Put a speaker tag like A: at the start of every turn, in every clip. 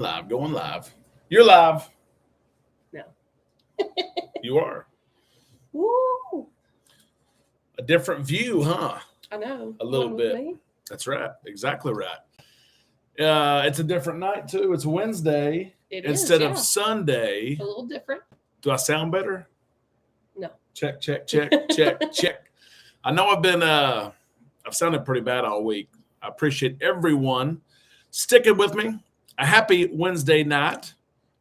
A: Live, going live. You're live.
B: No.
A: You are.
B: Woo!
A: A different view, huh?
B: I know.
A: A little
B: One
A: bit.
B: with me.
A: That's right. Exactly right. It's a different night, too. It's Wednesday
B: It
A: instead
B: is,
A: of
B: yeah.
A: Sunday.
B: A little different.
A: Do I sound better?
B: No.
A: Check. I know I've sounded pretty bad all week. I appreciate everyone sticking with me. A happy Wednesday night.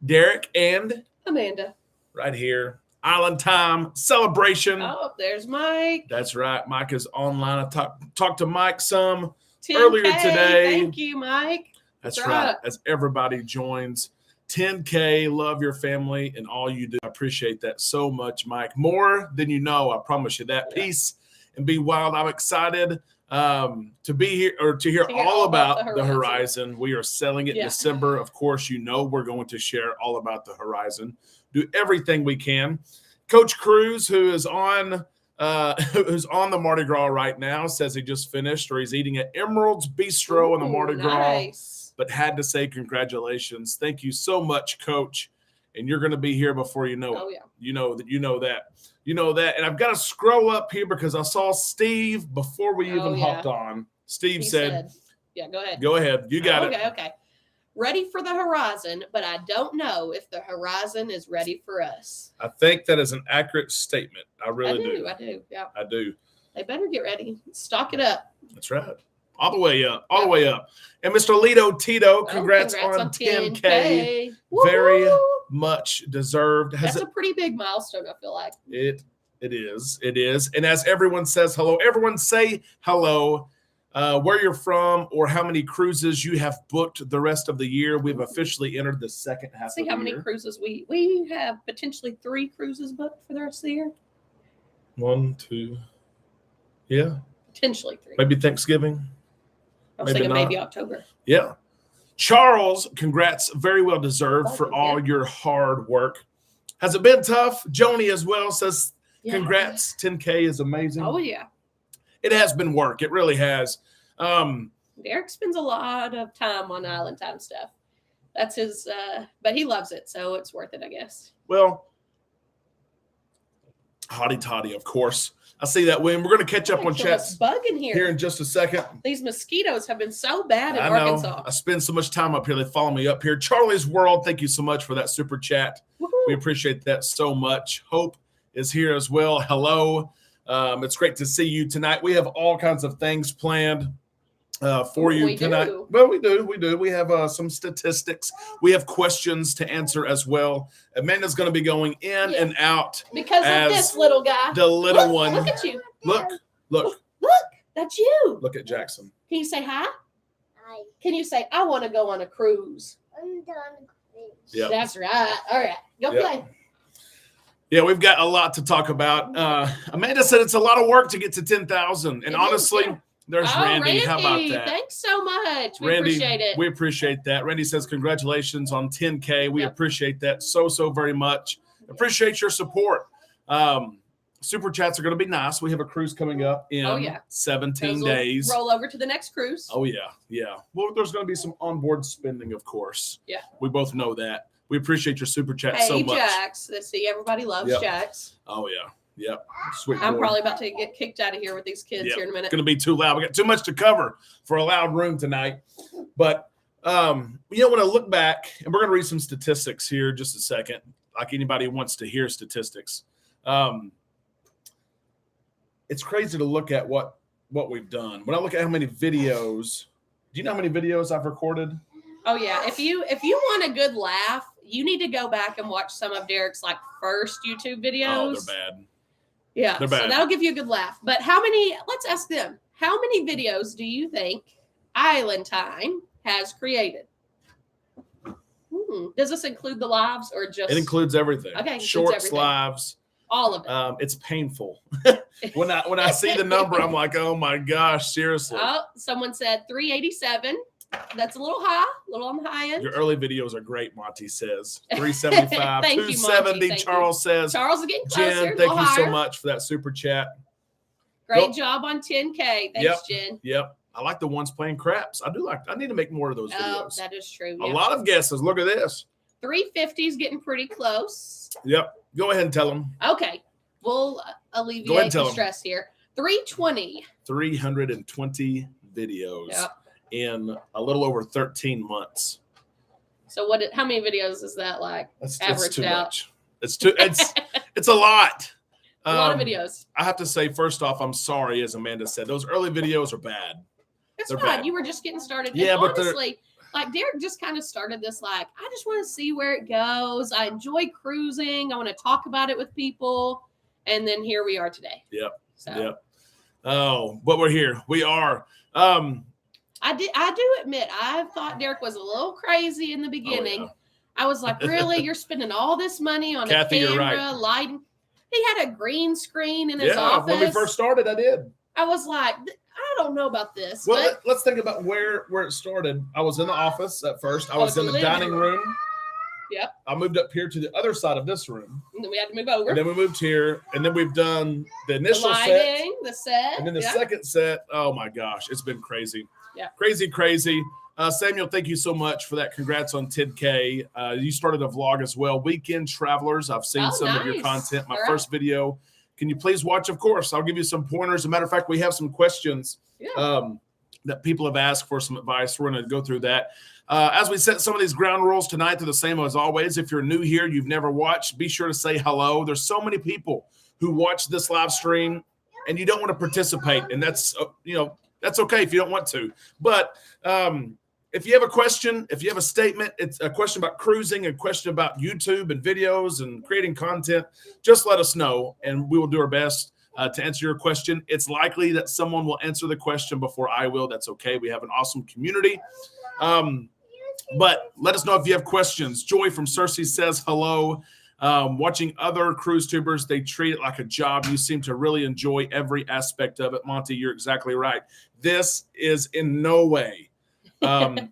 A: Derek and
B: Amanda.
A: right here. Island Time Celebration.
B: Oh, there's Mike.
A: That's right. Mike is online. I talked to Mike some
B: 10K.
A: earlier today.
B: Thank you, Mike.
A: That's right. As everybody joins 10K, love your family and all you do. I appreciate that so much, Mike. More than you know, I promise you that.
B: Yeah.
A: Peace and be wild. I'm excited to be here or to hear all about the horizon. We are selling it in December. Of course, you know we're going to share all about the horizon. Do everything we can. Coach Cruz, who is on the Mardi Gras right now, says he just finished or he's eating at Emerald's Bistro in the Mardi Gras, but had to say congratulations. Thank you so much, Coach. And you're going to be here before you know it.
B: Oh, yeah.
A: You know that. And I've got to scroll up here because I saw Steve before we even hopped on. Steve said,
B: yeah, go ahead.
A: Go ahead. You got it.
B: Okay. Ready for the horizon, but I don't know if the horizon is ready for us.
A: I think that is an accurate statement. I really do.
B: I do. Yeah.
A: I do.
B: They better get ready. Stock it up.
A: That's right. All the way up. All the way up. And Mr. Lito Tito, congrats on 10K. Very much deserved.
B: That's a pretty big milestone, I feel like.
A: It is. And as everyone says hello, everyone say hello. Where you're from or how many cruises you have booked the rest of the year. We've officially entered the second half of the year.
B: See how many cruises we have potentially 3 cruises booked for the rest of the year.
A: 1, 2. Yeah.
B: Potentially 3.
A: Maybe Thanksgiving.
B: I was thinking maybe October.
A: Yeah. Charles, congrats. Very well deserved for all your hard work. Has it been tough? Joni as well says, congrats. 10K is amazing.
B: Oh, yeah.
A: It has been work. It really has.
B: Derek spends a lot of time on Island Time stuff. That's his, but he loves it, so it's worth it, I guess.
A: Well, hotty toddy, of course. I see that, William. We're going to catch up on chats
B: bug in here
A: in just a second.
B: These mosquitoes have been so bad in Arkansas.
A: I spend so much time up here. They follow me up here. Charlie's World, thank you so much for that super chat.
B: Woo-hoo.
A: We appreciate that so much. Hope is here as well. Hello. It's great to see you tonight. We have all kinds of things planned for you tonight. Well, we do. We have some statistics. We have questions to answer as well. Amanda's going to be going in and out
B: because of this little guy.
A: The little one.
B: Look at you.
A: Look.
B: That's you.
A: Look at Jackson.
B: Can you say hi?
C: Hi.
B: Can you say, I want to go on a cruise?
C: I'm done on a cruise.
A: Yep.
B: That's right. All right. Go play.
A: Yeah, we've got a lot to talk about. Amanda said it's a lot of work to get to 10,000. And honestly, there's Randy. How about that?
B: Thanks so much. We
A: Randy,
B: appreciate it.
A: We appreciate that. Randy says, congratulations on 10K. We appreciate that so very much. Appreciate your support. Super chats are going to be nice. We have a cruise coming up in 17 days.
B: Roll over to the next cruise.
A: Oh, yeah. Well, there's going to be some onboard spending, of course.
B: Yeah.
A: We both know that. We appreciate your super chat so much.
B: Hey, Jax. Let's see. Everybody loves Jax.
A: Oh, yeah. Yep. Sweet.
B: I'm probably about to get kicked out of here with these kids here in a minute.
A: It's going to be too loud. We got too much to cover for a loud room tonight. But, when I look back, and we're going to read some statistics here in just a second, like anybody who wants to hear statistics. It's crazy to look at what we've done. When I look at how many videos, do you know how many videos I've recorded?
B: Oh, yeah. If you want a good laugh, you need to go back and watch some of Derek's first YouTube videos.
A: Oh, they're bad.
B: Yeah,
A: they're bad.
B: So that'll give you a good laugh. But let's ask them, how many videos do you think Island Time has created? Does this include the lives or just?
A: It includes everything.
B: Okay.
A: Shorts, lives.
B: All of it.
A: It's painful. When I see the number, I'm like, oh my gosh, seriously.
B: Oh, someone said 387. That's a little high, a little on the high end.
A: Your early videos are great, Monty says. 375, 270,
B: you,
A: Charles says.
B: Charles is getting closer.
A: Jen, thank you so much for that super chat.
B: Great job on 10K. Thanks, Jen.
A: Yep. I like the ones playing craps. I need to make more of those videos.
B: That is true.
A: A lot of guesses. Look at this.
B: 350 is getting pretty close.
A: Yep. Go ahead and tell them.
B: Okay. We'll alleviate the stress here. 320.
A: 320 videos in a little over 13 months.
B: So how many videos is that like?
A: That's too much. It's a lot.
B: A lot of videos.
A: I have to say, first off, I'm sorry, as Amanda said, those early videos are bad.
B: They're fine. You were just getting started.
A: Yeah,
B: and
A: but
B: honestly, like Derek just kind of started this like, I just want to see where it goes. I enjoy cruising. I want to talk about it with people. And then here we are today.
A: Yep. So. Yep. Oh, but we're here. We are.
B: I do admit, I thought Derek was a little crazy in the beginning.
A: Oh,
B: yeah. I was like, really? You're spending all this money on
A: Kathy,
B: a camera,
A: you're right.
B: lighting? He had a green screen in his office.
A: When we first started, I did.
B: I was like, I don't know about this.
A: Well, let's think about where it started. I was in the office at first. I was in the dining room.
B: Yep.
A: I moved up here to the other side of this room.
B: And then we had to move over.
A: And then we moved here. And then we've done the initial
B: lighting, the set.
A: And then the second set. Oh, my gosh. It's been crazy.
B: Yeah.
A: Crazy. Samuel, thank you so much for that. Congrats on 10K. You started a vlog as well. Weekend Travelers. I've seen some of your content. My first video. Can you please watch? Of course. I'll give you some pointers. As a matter of fact, we have some questions that people have asked for some advice. We're going to go through that. As we set some of these ground rules tonight, they're the same as always. If you're new here, you've never watched, be sure to say hello. There's so many people who watch this live stream and you don't want to participate. And that's, that's okay if you don't want to. But if you have a question, if you have a statement, it's a question about cruising, a question about YouTube and videos and creating content, just let us know and we will do our best to answer your question. It's likely that someone will answer the question before I will. That's okay. We have an awesome community. But let us know if you have questions. Joy from Cersei says hello. Watching other cruise tubers, they treat it like a job. You seem to really enjoy every aspect of it. Monty, you're exactly right. This is in no way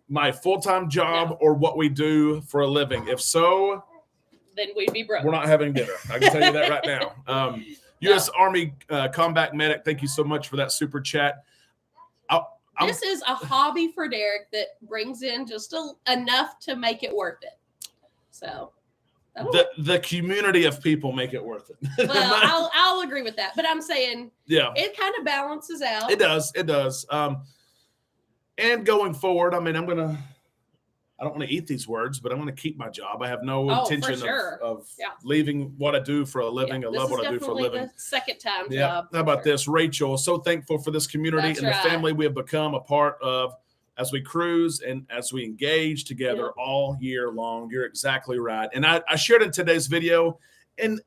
A: my full-time job or what we do for a living. If so,
B: then we'd be broke.
A: We're not having dinner. I can tell you that right now. U.S. Army Combat Medic, thank you so much for that super chat.
B: This is a hobby for Derek that brings in just enough to make it worth it. So
A: the community of people make it worth it.
B: Well, I'll agree with that, but I'm saying it kind of balances out.
A: It does. And going forward, I mean, I don't want to eat these words, but I'm going to keep my job. I have no intention of leaving what I do for a living. I love what I do for a living.
B: The second time
A: job. How about this? Rachel, so thankful for this community the family we have become a part of as we cruise and as we engage together all year long. You're exactly right. And I shared in today's video, and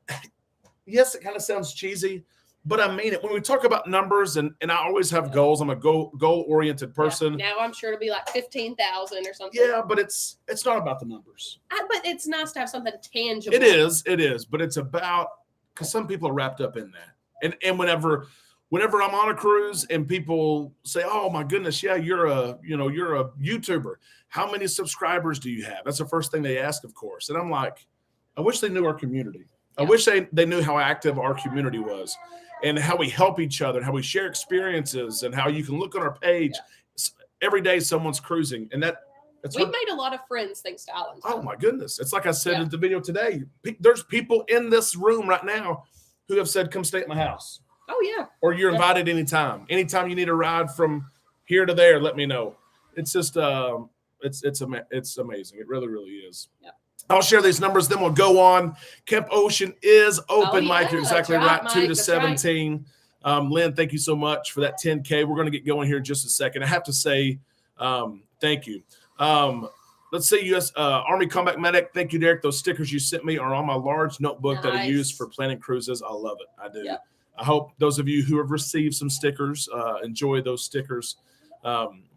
A: yes, it kind of sounds cheesy, but I mean it. When we talk about numbers, and I always have goals. I'm a goal-oriented person.
B: Now I'm sure it'll be like 15,000 or something.
A: Yeah, but it's not about the numbers.
B: But it's nice to have something tangible.
A: It is. But it's about, because some people are wrapped up in that. And whenever I'm on a cruise and people say, "Oh my goodness, yeah, you're a YouTuber. How many subscribers do you have?" That's the first thing they ask, of course. And I'm like, I wish they knew our community. I wish they knew how active our community was. And how we help each other, how we share experiences, and how you can look on our page. Every day someone's cruising. And
B: we've made a lot of friends thanks to Island Time.
A: Oh, my goodness. It's like I said in the video today. There's people in this room right now who have said, "Come stay at my house."
B: Oh, yeah.
A: Or you're invited anytime. Anytime you need a ride from here to there, let me know. It's just it's amazing. It really, really is. Yeah. I'll share these numbers, then we'll go on. Camp Ocean is open, Mike. You're exactly right. 2 to 17. Lynn, thank you so much for that 10K. We're going to get going here in just a second. I have to say thank you. Let's say U.S. Army Combat Medic. Thank you, Derek. Those stickers you sent me are on my large notebook that I use for planning cruises. I love it. I do. Yep. I hope those of you who have received some stickers enjoy those stickers.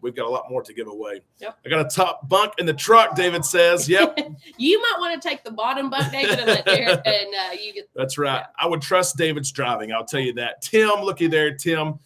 A: We've got a lot more to give away. Yep. I got a top bunk in the truck, David says. Yep.
B: You might want to take the bottom bunk, David, and let Derek and you get.
A: That's right. Yeah. I would trust David's driving. I'll tell you that. Tim, looky there, Tim.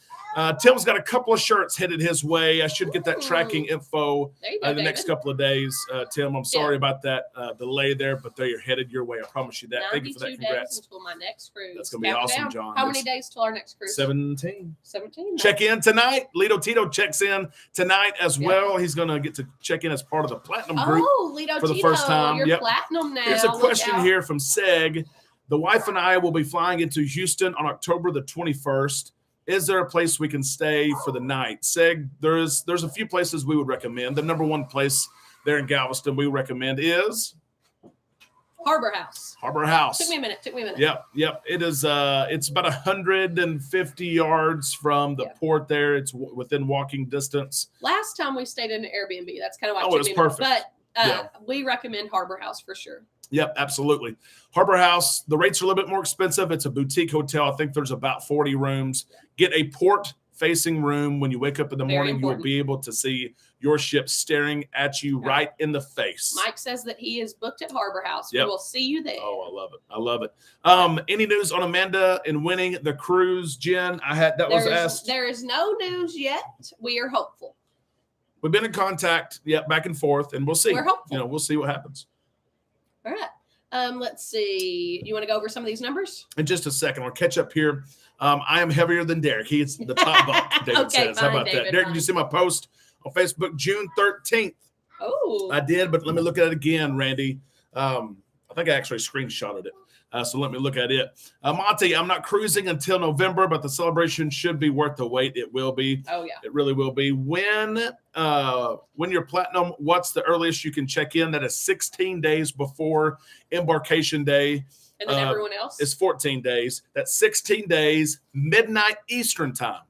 A: Tim's got a couple of shirts headed his way. I should get that tracking info in the next couple of days. Tim, I'm sorry about that delay there, but they are headed your way. I promise you that. Thank you for that. Congrats.
B: Days until my next cruise.
A: That's going to be awesome,
B: down.
A: John.
B: How many days till our next cruise?
A: 17.
B: 17.
A: Check in tonight. Lito Tito checks in tonight as well. He's going to get to check in as part of the Platinum group
B: Lito
A: for the
B: Tito,
A: first time.
B: You're Platinum now.
A: Here's a question here from Seg. The wife and I will be flying into Houston on October the 21st. Is there a place we can stay for the night? Seg, there's a few places we would recommend. The number one place there in Galveston we recommend is
B: Harbor House.
A: Harbor House.
B: Took me a minute.
A: Yep. It is. It's about 150 yards from the port. There, it's within walking distance.
B: Last time we stayed in an Airbnb. That's kind of why.
A: It was perfect.
B: But we recommend Harbor House for sure.
A: Yep, absolutely. Harbor House, the rates are a little bit more expensive. It's a boutique hotel. I think there's about 40 rooms. Get a port-facing room. When you wake up in the morning, you will be able to see your ship staring at you right in the face.
B: Mike says that he is booked at Harbor House. Yep. We will see you there.
A: Oh, I love it. Any news on Amanda and winning the cruise, Jen? Was asked.
B: There is no news yet. We are hopeful.
A: We've been in contact, back and forth, and we'll see.
B: We're hopeful.
A: We'll see what happens.
B: All right. Let's see. You want to go over some of these numbers?
A: In just a second. I'll catch up here. I am heavier than Derek. He's the top bunk, David says. How about that? Derek, did you see my post on Facebook June 13th?
B: Oh.
A: I did, but let me look at it again, Randy. I think I actually screenshotted it. So let me look at it. Monty, I'm not cruising until November, but the celebration should be worth the wait. It will be.
B: Oh, yeah.
A: It really will be. When you're platinum, what's the earliest you can check in? That is 16 days before embarkation day.
B: And then everyone else?
A: It's 14 days. That's 16 days, midnight Eastern time.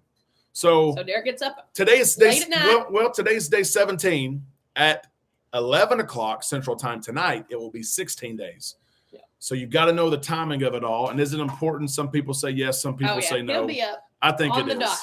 A: So
B: Derek gets up
A: today's
B: late at night.
A: Well, today's day 17 at 11 o'clock Central Time tonight. It will be 16 days. So you've got to know the timing of it all. And is it important? Some people say yes. Some people say no.
B: He'll be up.
A: I think it is.
B: Dot.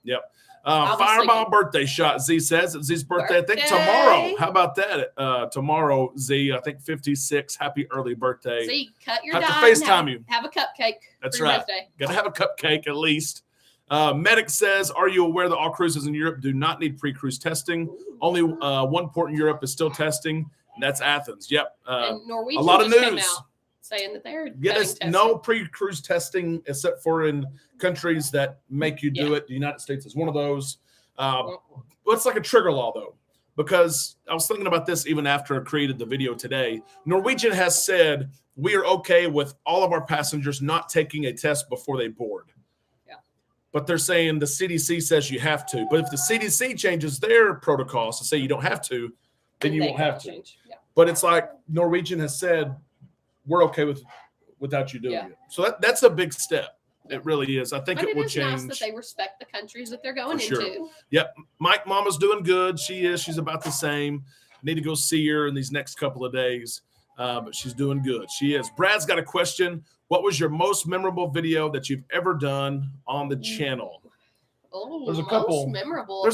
A: Yep. Fireball birthday shot. Z says it's Z's birthday. I think tomorrow. How about that? Tomorrow, Z. I think 56. Happy early birthday.
B: Z, cut your
A: dime.
B: Have
A: to FaceTime you.
B: Have a cupcake.
A: That's right. Got to have a cupcake at least. Medic says, are you aware that all cruises in Europe do not need pre-cruise testing? Only one port in Europe is still testing, and that's Athens. Yep.
B: And Norwegian
A: a lot of news.
B: Saying that they're
A: there's no pre-cruise testing except for in countries that make you do it. The United States is one of those. It's like a trigger law, though, because I was thinking about this even after I created the video today. Norwegian has said we are okay with all of our passengers not taking a test before they board.
B: Yeah.
A: But they're saying the CDC says you have to. But if the CDC changes their protocols to say you don't have to, then you won't have to.
B: Yeah.
A: But it's like Norwegian has said, we're okay without you doing it. So that's a big step. It really is. I think it will change.
B: Nice that they respect the countries that they're going into.
A: Yep. Mike Mama's doing good. She is. She's about the same. Need to go see her in these next couple of days. But she's doing good. She is. Brad's got a question. What was your most memorable video that you've ever done on the channel?
B: Oh,
A: there's a couple.
B: Most memorable.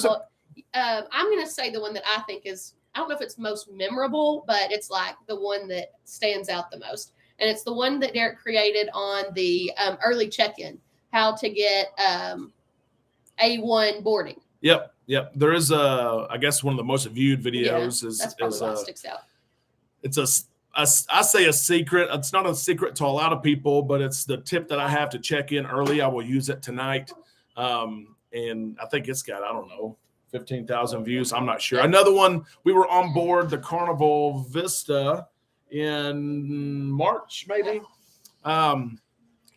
B: I'm going to say the one that I think is, I don't know if it's most memorable, but it's like the one that stands out the most. And it's the one that Derek created on the early check-in, how to get A1 boarding.
A: Yep. There is I guess one of the most viewed videos
B: that's probably what sticks out.
A: It's I say a secret. It's not a secret to a lot of people, but it's the tip that I have to check in early. I will use it tonight. And I think it's got, I don't know, 15,000 views. I'm not sure. Another one, we were on board the Carnival Vista in March, maybe.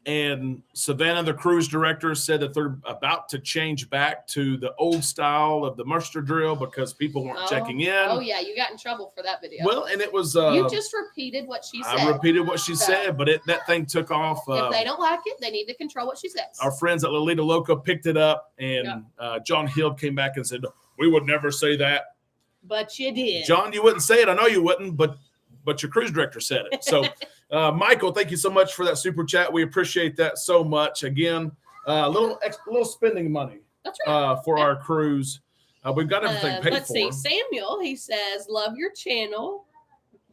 A: And Savannah, the cruise director, said that they're about to change back to the old style of the muster drill because people weren't checking in.
B: Oh, yeah. You got in trouble for that video.
A: Well, and it was...
B: you just repeated what she said.
A: I repeated what she said, but that thing took off.
B: If they don't like it, they need to control what she says.
A: Our friends at Lolita Loca picked it up, and John Hill came back and said, we would never say that.
B: But you did.
A: John, you wouldn't say it. I know you wouldn't, but your cruise director said it. So... Michael, thank you so much for that super chat. We appreciate that so much. Again, a little spending money for our cruise. We've got everything paid for.
B: Let's see. Samuel, he says, love your channel.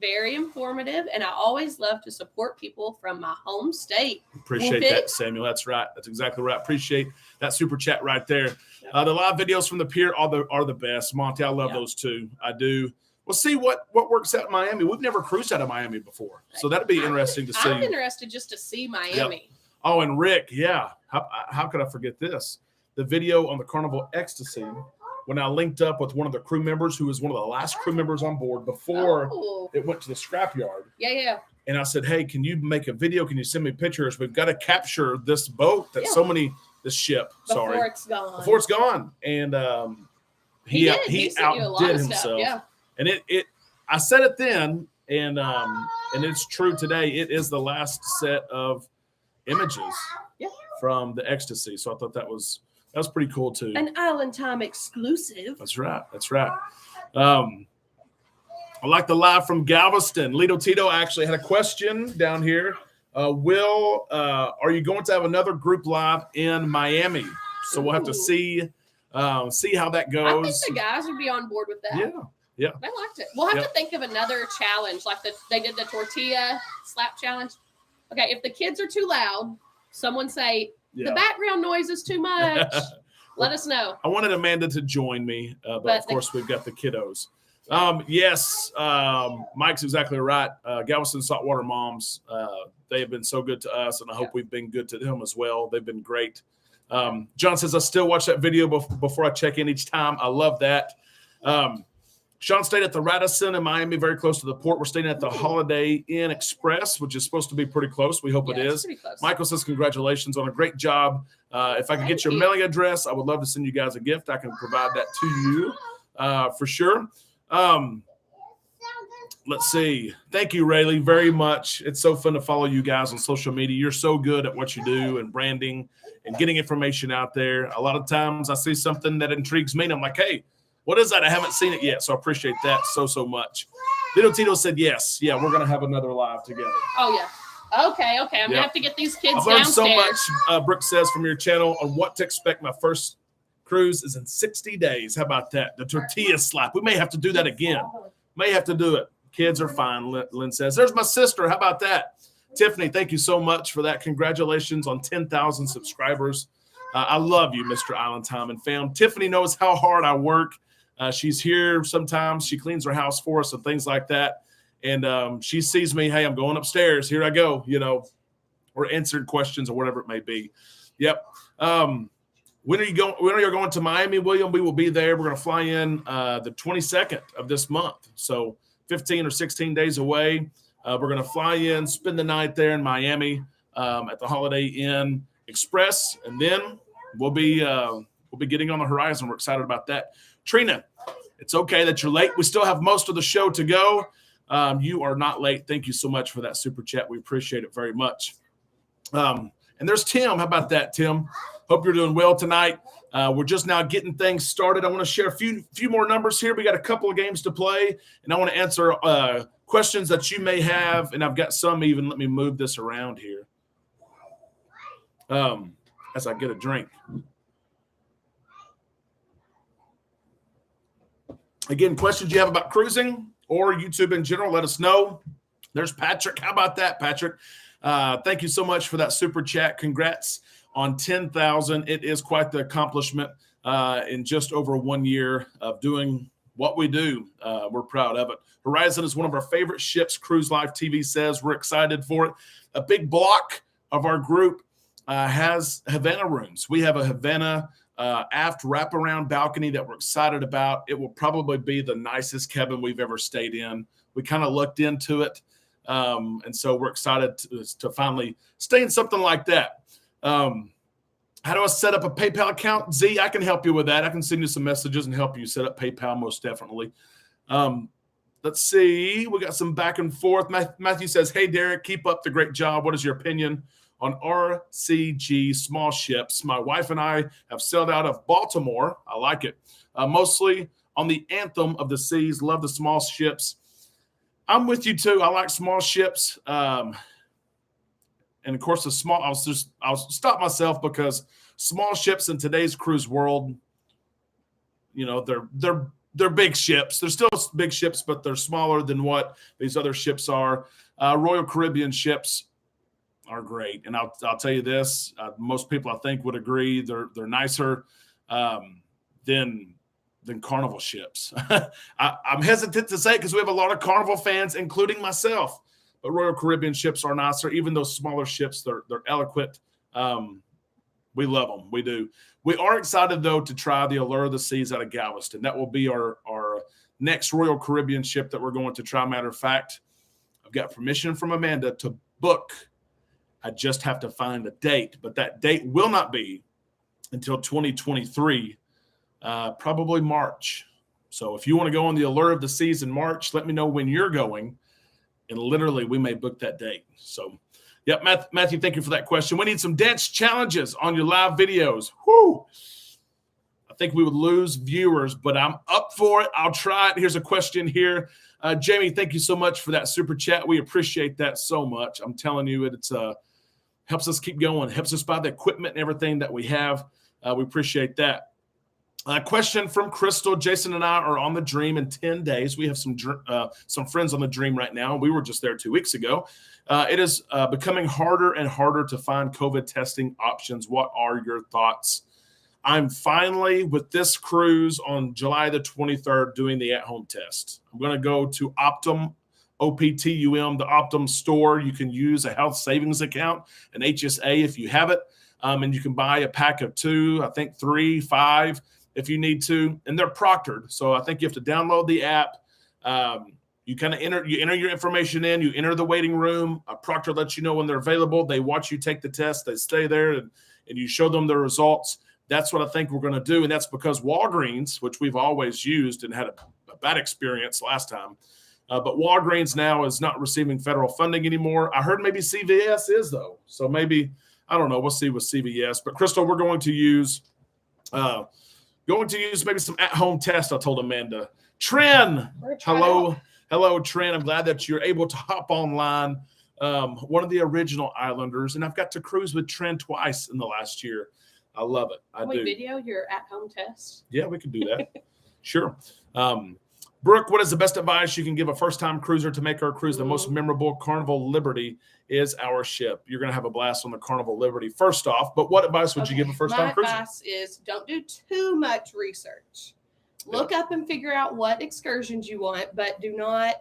B: very informative, and I always love to support people from my home state.
A: Appreciate that, Samuel. That's right. That's exactly right. Appreciate that super chat right there. The live videos from the pier are the best. Monty, I love those too. I do. We'll see what works out in Miami. We've never cruised out of Miami before, so that'd be interesting to see.
B: I'm interested just to see Miami.
A: Yep. Oh, and Rick, how could I forget this? The video on the Carnival Ecstasy, when I linked up with one of the crew members who was one of the last crew members on board before it went to the scrapyard.
B: Yeah.
A: And I said, hey, can you make a video? Can you send me pictures? We've got to capture this boat that this ship.
B: Before it's gone.
A: And he outdid himself.
B: Yeah.
A: And I said it then, and it's true today. It is the last set of images from the Ecstasy. So I thought that was pretty cool too.
B: An Island Time exclusive.
A: That's right. I like the live from Galveston. Lito Tito actually had a question down here. Will, are you going to have another group live in Miami? So we'll have to see how that goes.
B: I think the guys would be on board with that.
A: Yeah.
B: They liked it. We'll have to think of another challenge, like they did the tortilla slap challenge. Okay, if the kids are too loud, someone say, the background noise is too much. Let us know.
A: I wanted Amanda to join me, but of course we've got the kiddos. Yes, Mike's exactly right. Galveston Saltwater Moms, they have been so good to us, and I hope we've been good to them as well. They've been great. John says, I still watch that video before I check in each time. I love that. Sean stayed at the Radisson in Miami, very close to the port. We're staying at the Holiday Inn Express, which is supposed to be pretty close. We hope it is. Michael says, congratulations on a great job. If I can get your mailing address, I would love to send you guys a gift. I can provide that to you for sure. Let's see. Thank you, Rayleigh, very much. It's so fun to follow you guys on social media. You're so good at what you do and branding and getting information out there. A lot of times I see something that intrigues me, and I'm like, hey, what is that? I haven't seen it yet, so I appreciate that so much. Little Tito said yes. Yeah, we're going to have another live together.
B: Oh, yeah. Okay. I'm going to have to get these kids
A: I've learned
B: downstairs.
A: so much, Brooke says, from your channel on what to expect. My first cruise is in 60 days. How about that? The tortilla slap. We may have to do that again. May have to do it. Kids are fine, Lynn says. There's my sister. How about that? Tiffany, thank you so much for that. Congratulations on 10,000 subscribers. I love you, Mr. Island Time and fam. Tiffany knows how hard I work. She's here sometimes. She cleans her house for us and things like that. And she sees me, hey, I'm going upstairs. Here I go, or answering questions or whatever it may be. Yep. When are you going to Miami, William? We will be there. We're going to fly in the 22nd of this month. So 15 or 16 days away. We're going to fly in, spend the night there in Miami at the Holiday Inn Express, and then we'll be getting on the horizon. We're excited about that. Trina, it's okay that you're late. We still have most of the show to go. You are not late. Thank you so much for that super chat. We appreciate it very much. And there's Tim. How about that, Tim? Hope you're doing well tonight. We're just now getting things started. I want to share a few more numbers here. We got a couple of games to play, and I want to answer questions that you may have, and I've got some even. Let me move this around here as I get a drink. Again, questions you have about cruising or YouTube in general, let us know. There's Patrick. How about that, Patrick? Thank you so much for that super chat. Congrats on 10,000. It is quite the accomplishment in just over 1 year of doing what we do. We're proud of it. Horizon is one of our favorite ships, Cruise Life TV says. We're excited for it. A big block of our group has Havana rooms. We have a Havana aft wraparound balcony that we're excited about. It will probably be the nicest cabin we've ever stayed in. We kind of looked into it. And so we're excited to finally stay in something like that. How do I set up a PayPal account? Z, I can help you with that. I can send you some messages and help you set up PayPal, most definitely. Let's see. We got some back and forth. Matthew says, hey, Derek, keep up the great job. What is your opinion on RCG small ships? My wife and I have sailed out of Baltimore. I like it. Mostly on the Anthem of the Seas. Love the small ships. I'm with you too. I like small ships. And of course, I'll stop myself because small ships in today's cruise world, they're they're big ships. They're still big ships, but they're smaller than what these other ships are. Royal Caribbean ships are great, and I'll tell you this: most people I think would agree they're nicer than Carnival ships. I'm hesitant to say it because we have a lot of Carnival fans, including myself. But Royal Caribbean ships are nicer. Even those smaller ships, they're eloquent. We love them. We do. We are excited, though, to try the Allure of the Seas out of Galveston. That will be our next Royal Caribbean ship that we're going to try. Matter of fact, I've got permission from Amanda to book. I just have to find a date, but that date will not be until 2023, probably March. So if you want to go on the Allure of the Seas in March, let me know when you're going, and literally we may book that date. So, yeah, Matthew, thank you for that question. We need some dance challenges on your live videos. Whoo! I think we would lose viewers, but I'm up for it. I'll try it. Here's a question here. Jamie, thank you so much for that super chat. We appreciate that so much. I'm telling you, it's helps us keep going, helps us buy the equipment and everything that we have. We appreciate that. Question from Crystal. Jason and I are on the Dream in 10 days. We have some friends on the Dream right now. We were just there 2 weeks ago. It is becoming harder and harder to find COVID testing options. What are your thoughts? I'm finally, with this cruise on July the 23rd, doing the at-home test. I'm going to go to Optum, OPTUM, the Optum store. You can use a health savings account, an HSA if you have it, and you can buy a pack of 2, I think 3, 5 if you need to, and they're proctored. So I think you have to download the app. You kind of enter your information in, you enter the waiting room. A proctor lets you know when they're available. They watch you take the test. They stay there, and you show them the results. That's what I think we're going to do, and that's because Walgreens, which we've always used and had a bad experience last time, but Walgreens now is not receiving federal funding anymore. I heard maybe CVS is, though. So maybe, I don't know. We'll see with CVS. But, Crystal, we're going to use maybe some at-home tests, I told Amanda. Tren, hello, Tren. I'm glad that you're able to hop online. One of the original Islanders, and I've got to cruise with Tren twice in the last year. I love it.
B: Can we video your at-home test?
A: Yeah, we can do that. Sure. Brooke, what is the best advice you can give a first-time cruiser to make our cruise the most memorable? Carnival Liberty is our ship. You're going to have a blast on the Carnival Liberty first off, but what advice would you give a first-time cruiser?
B: My advice is don't do too much research. Look up and figure out what excursions you want, but do not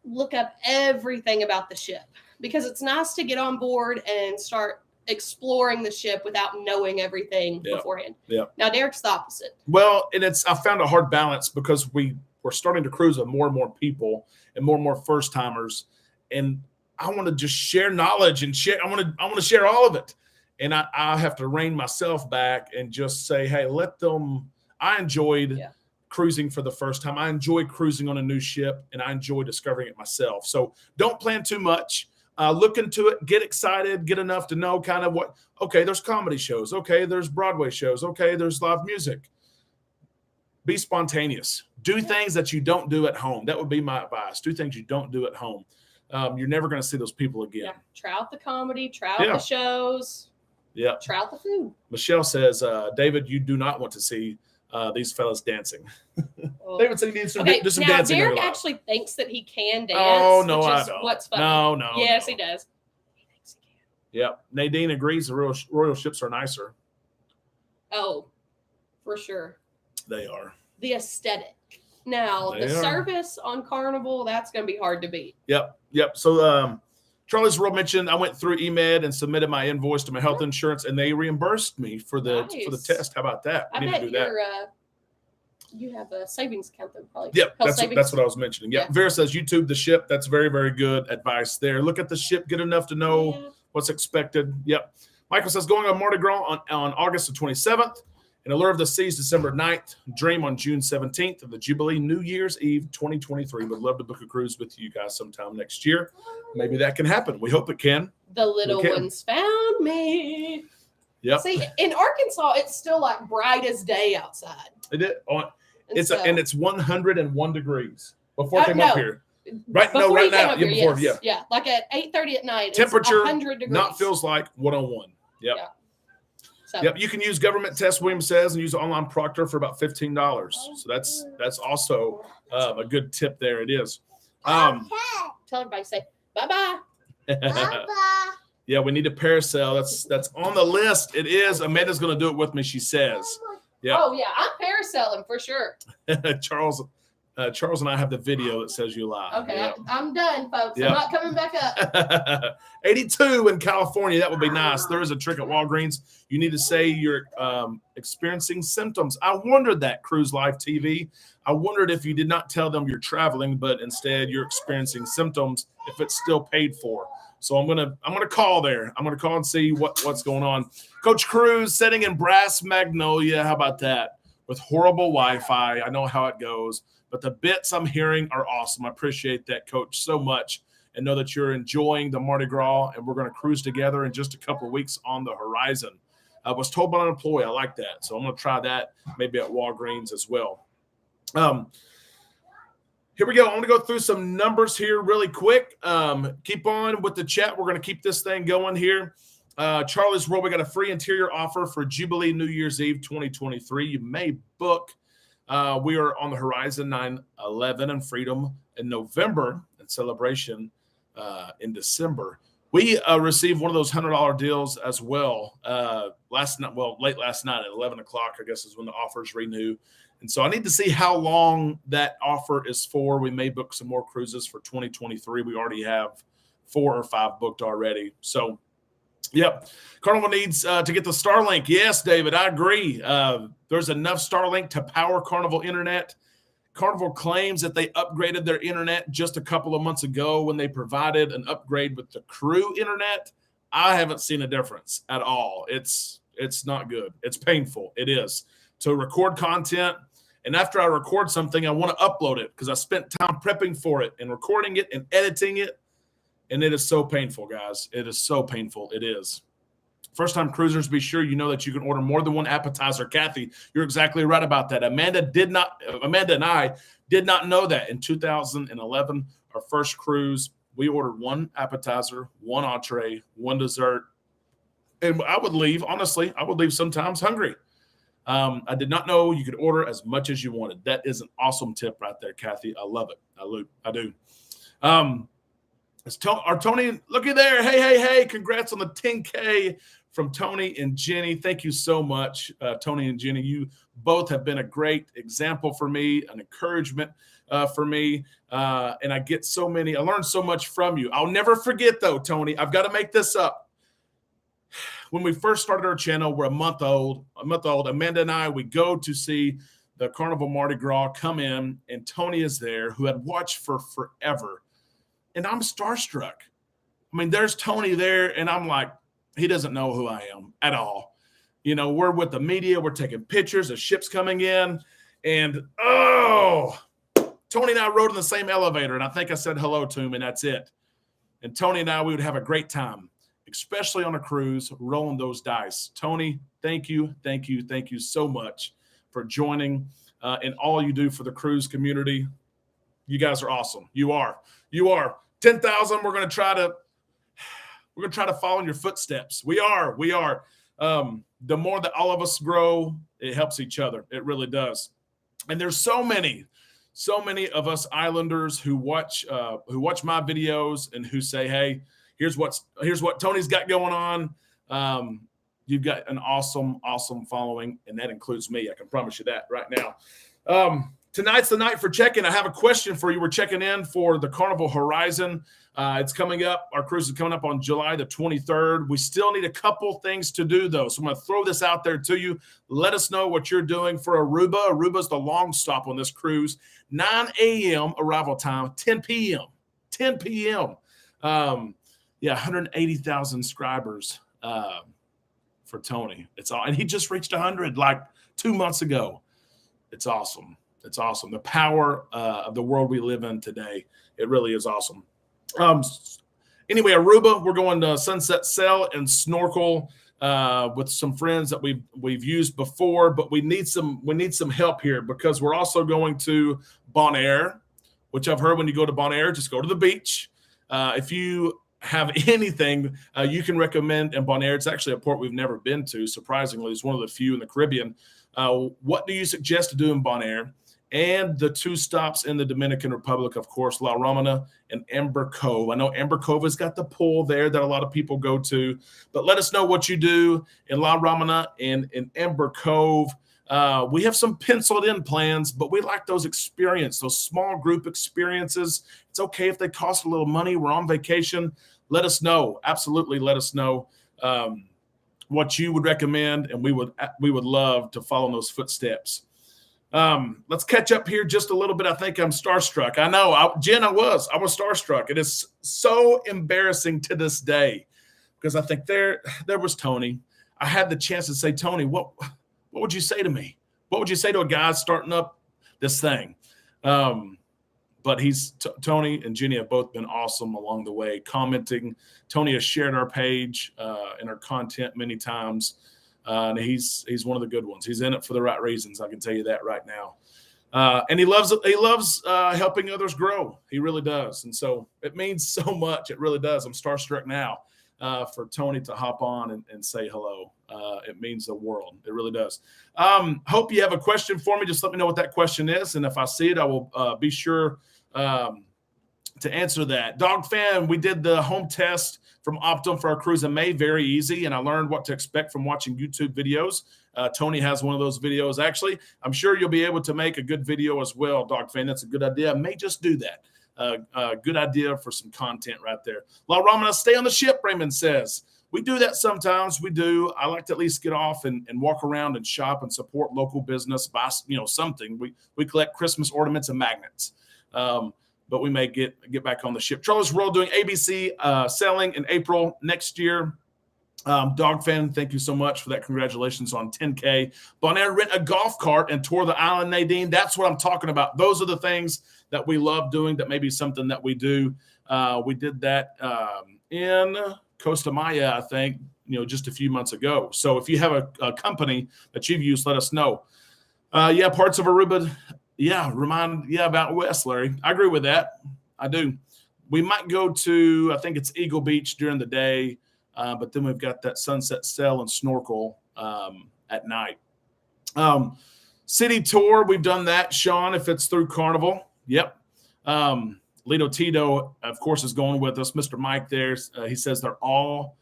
B: look up everything about the ship, because it's nice to get on board and start exploring the ship without knowing everything beforehand. Yeah. Now Derek's the opposite.
A: Well, and I found a hard balance because we're starting to cruise with more and more people and more first timers, and I want to just share knowledge and share. I want to share all of it, and I have to rein myself back and just say, hey, let them. I enjoyed cruising for the first time. I enjoy cruising on a new ship, and I enjoy discovering it myself. So don't plan too much. Look into it, get excited, get enough to know kind of what, okay, there's comedy shows. Okay, there's Broadway shows. Okay, there's live music. Be spontaneous. Do things that you don't do at home. That would be my advice. Do things you don't do at home. You're never going to see those people again.
B: Yeah. Try out the comedy, try out the shows.
A: Yeah.
B: Try out the food.
A: Michelle says, David, you do not want to see these fellas dancing. David said he needs to do some dancing.
B: Derek actually thinks that he can dance.
A: Oh, no, I don't.
B: What's funny.
A: No.
B: Yes, he does. He thinks he can.
A: Yeah. Nadine agrees the royal ships are nicer.
B: Oh, for sure.
A: They are.
B: The aesthetic. Now, service on Carnival, that's going to be hard to beat.
A: Yep. So, Charlie's World mentioned I went through EMED and submitted my invoice to my health insurance, and they reimbursed me for the test. How about that?
B: I bet you have a savings account that probably.
A: Yep, that's what I was mentioning. Yep. Vera says YouTube the ship. That's very, very good advice there. Look at the ship, get enough to know what's expected. Yep. Michael says going on Mardi Gras on August the 27th. And Allure of the Seas, December 9th. Dream on June 17th. Of the Jubilee, New Year's Eve, 2023. Would love to book a cruise with you guys sometime next year. Maybe that can happen. We hope it can.
B: The little ones found me.
A: Yep.
B: See, in Arkansas, it's still like bright as day outside.
A: It's 101 degrees before it came up here. Right now.
B: Yeah, like at 8:30 at night.
A: Temperature
B: it's 100 degrees.
A: Not feels like 101. Yep. Yeah.
B: So.
A: Yep, you can use government test, William says, and use online proctor for about $15. So that's also a good tip there. It is.
B: Tell everybody, say bye-bye.
C: Bye-bye.
A: Yeah, we need a parasail. That's on the list. It is. Amanda's going to do it with me, she says. Yeah.
B: Oh, yeah, I'm parasailing for sure.
A: Charles and I have the video that says you lie.
B: Okay,
A: yeah.
B: I'm done, folks. I'm not coming back up.
A: 82 in California. That would be nice. There is a trick at Walgreens. You need to say you're experiencing symptoms. I wondered that, Cruise Life TV. I wondered if you did not tell them you're traveling, but instead you're experiencing symptoms, if it's still paid for. So I'm gonna call there. I'm gonna call and see what's going on. Coach Cruz sitting in Brass Magnolia. How about that? With horrible Wi-Fi. I know how it goes, but the bits I'm hearing are awesome. I appreciate that, Coach, so much, and know that you're enjoying the Mardi Gras, and we're going to cruise together in just a couple of weeks on the horizon. I was told by an employee I like that, so I'm going to try that maybe at Walgreens as well. Here we go. I'm going to go through some numbers here really quick. Keep on with the chat. We're going to keep this thing going here. Charlie's World, we got a free interior offer for Jubilee New Year's Eve 2023. You may book. We are on the horizon 9/11 and Freedom in November and Celebration in December. We received one of those $100 deals as well late last night at 11 o'clock, I guess is when the offers renew. And so I need to see how long that offer is for. We may book some more cruises for 2023. We already have 4 or 5 booked already. So, yep. Carnival needs to get the Starlink. Yes, David, I agree. There's enough Starlink to power Carnival Internet. Carnival claims that they upgraded their internet just a couple of months ago when they provided an upgrade with the crew internet. I haven't seen a difference at all. It's not good. It's painful. It is. To record content, and after I record something, I want to upload it because I spent time prepping for it and recording it and editing it. And it is so painful, guys. It is so painful. It is. First-time cruisers, be sure you know that you can order more than one appetizer. Kathy, you're exactly right about that. Amanda and I did not know that. In 2011, our first cruise, we ordered one appetizer, one entree, one dessert. And I would leave sometimes hungry. I did not know you could order as much as you wanted. That is an awesome tip right there, Kathy. I love it. I do. Our Tony, looky there. Hey. Congrats on the 10K from Tony and Jenny. Thank you so much, Tony and Jenny. You both have been a great example for me, an encouragement for me. And I learned so much from you. I'll never forget, though, Tony. I've got to make this up. When we first started our channel, we're a month old. Amanda and I, we go to see the Carnival Mardi Gras come in, and Tony is there, who had watched for forever. And I'm starstruck. I mean, there's Tony there, and I'm like, he doesn't know who I am at all. You know, we're with the media. We're taking pictures of ships coming in. And, Tony and I rode in the same elevator, and I think I said hello to him, and that's it. And Tony and I, we would have a great time, especially on a cruise, rolling those dice. Tony, thank you so much for joining and all you do for the cruise community. You guys are awesome. You are. 10,000. We're going to try to follow in your footsteps. We are. The more that all of us grow, it helps each other. It really does. And there's so many of us islanders who watch my videos and who say, hey, here's what Tony's got going on. You've got an awesome following, and that includes me. I can promise you that right now. Tonight's the night for check-in. I have a question for you. We're checking in for the Carnival Horizon. It's coming up. Our cruise is coming up on July the 23rd. We still need a couple things to do, though. So I'm going to throw this out there to you. Let us know what you're doing for Aruba. Aruba's the long stop on this cruise. 9 a.m. arrival time, 10 p.m. 10 p.m. 180,000 subscribers for Tony. And he just reached 100 like 2 months ago. It's awesome. It's awesome. The power of the world we live in today. It really is awesome. Anyway, Aruba, we're going to sunset sail and snorkel with some friends that we've used before, but we need some help here because we're also going to Bonaire, which I've heard when you go to Bonaire, just go to the beach. If you have anything you can recommend in Bonaire, it's actually a port we've never been to. Surprisingly, it's one of the few in the Caribbean. What do you suggest to do in Bonaire? And the 2 stops in the Dominican Republic, of course, La Romana and Ember Cove. I know Ember Cove has got the pool there that a lot of people go to, but let us know what you do in La Romana and in Ember Cove. We have some penciled in plans, but we like those those small group experiences. It's okay if they cost a little money. We're on vacation. Let us know. Absolutely, let us know what you would recommend, and we would love to follow in those footsteps. Let's catch up here just a little bit. I think I'm starstruck. I know, Jen, I was starstruck. It is so embarrassing to this day because I think there was Tony. I had the chance to say, Tony, what would you say to me? What would you say to a guy starting up this thing? But Tony and Jenny have both been awesome along the way, commenting. Tony has shared our page and our content many times. And he's one of the good ones. He's in it for the right reasons. I can tell you that right now. And he loves helping others grow. He really does. And so it means so much. It really does. I'm starstruck now for Tony to hop on and say hello. It means the world. It really does. Hope you have a question for me. Just let me know what that question is. And if I see it, I will be sure to answer that. Dog fan, we did the home test from Optum for our cruise in May. Very easy. And I learned what to expect from watching YouTube videos. Tony has one of those videos. Actually, I'm sure you'll be able to make a good video as well, Dog fan. That's a good idea. I may just do that. Good idea for some content right there. La Romana, stay on the ship, Raymond says. We do that sometimes. We do. I like to at least get off and walk around and shop and support local business, buy something. We collect Christmas ornaments and magnets. But we may get back on the ship. Charles World doing ABC selling in April next year. Dog fan, thank you so much for that. Congratulations on 10K. Bonaire rent a golf cart and tour the island, Nadine. That's what I'm talking about. Those are the things that we love doing. That may be something that we do. We did that in Costa Maya, I think, just a few months ago. So if you have a company that you've used, let us know. Parts of Aruba. About West, Larry. I agree with that. I do. We might go to, I think it's Eagle Beach during the day, but then we've got that sunset sail and snorkel at night. City tour, we've done that, Sean, if it's through Carnival. Yep. Lito Tito, of course, is going with us. Mr. Mike there, he says they're all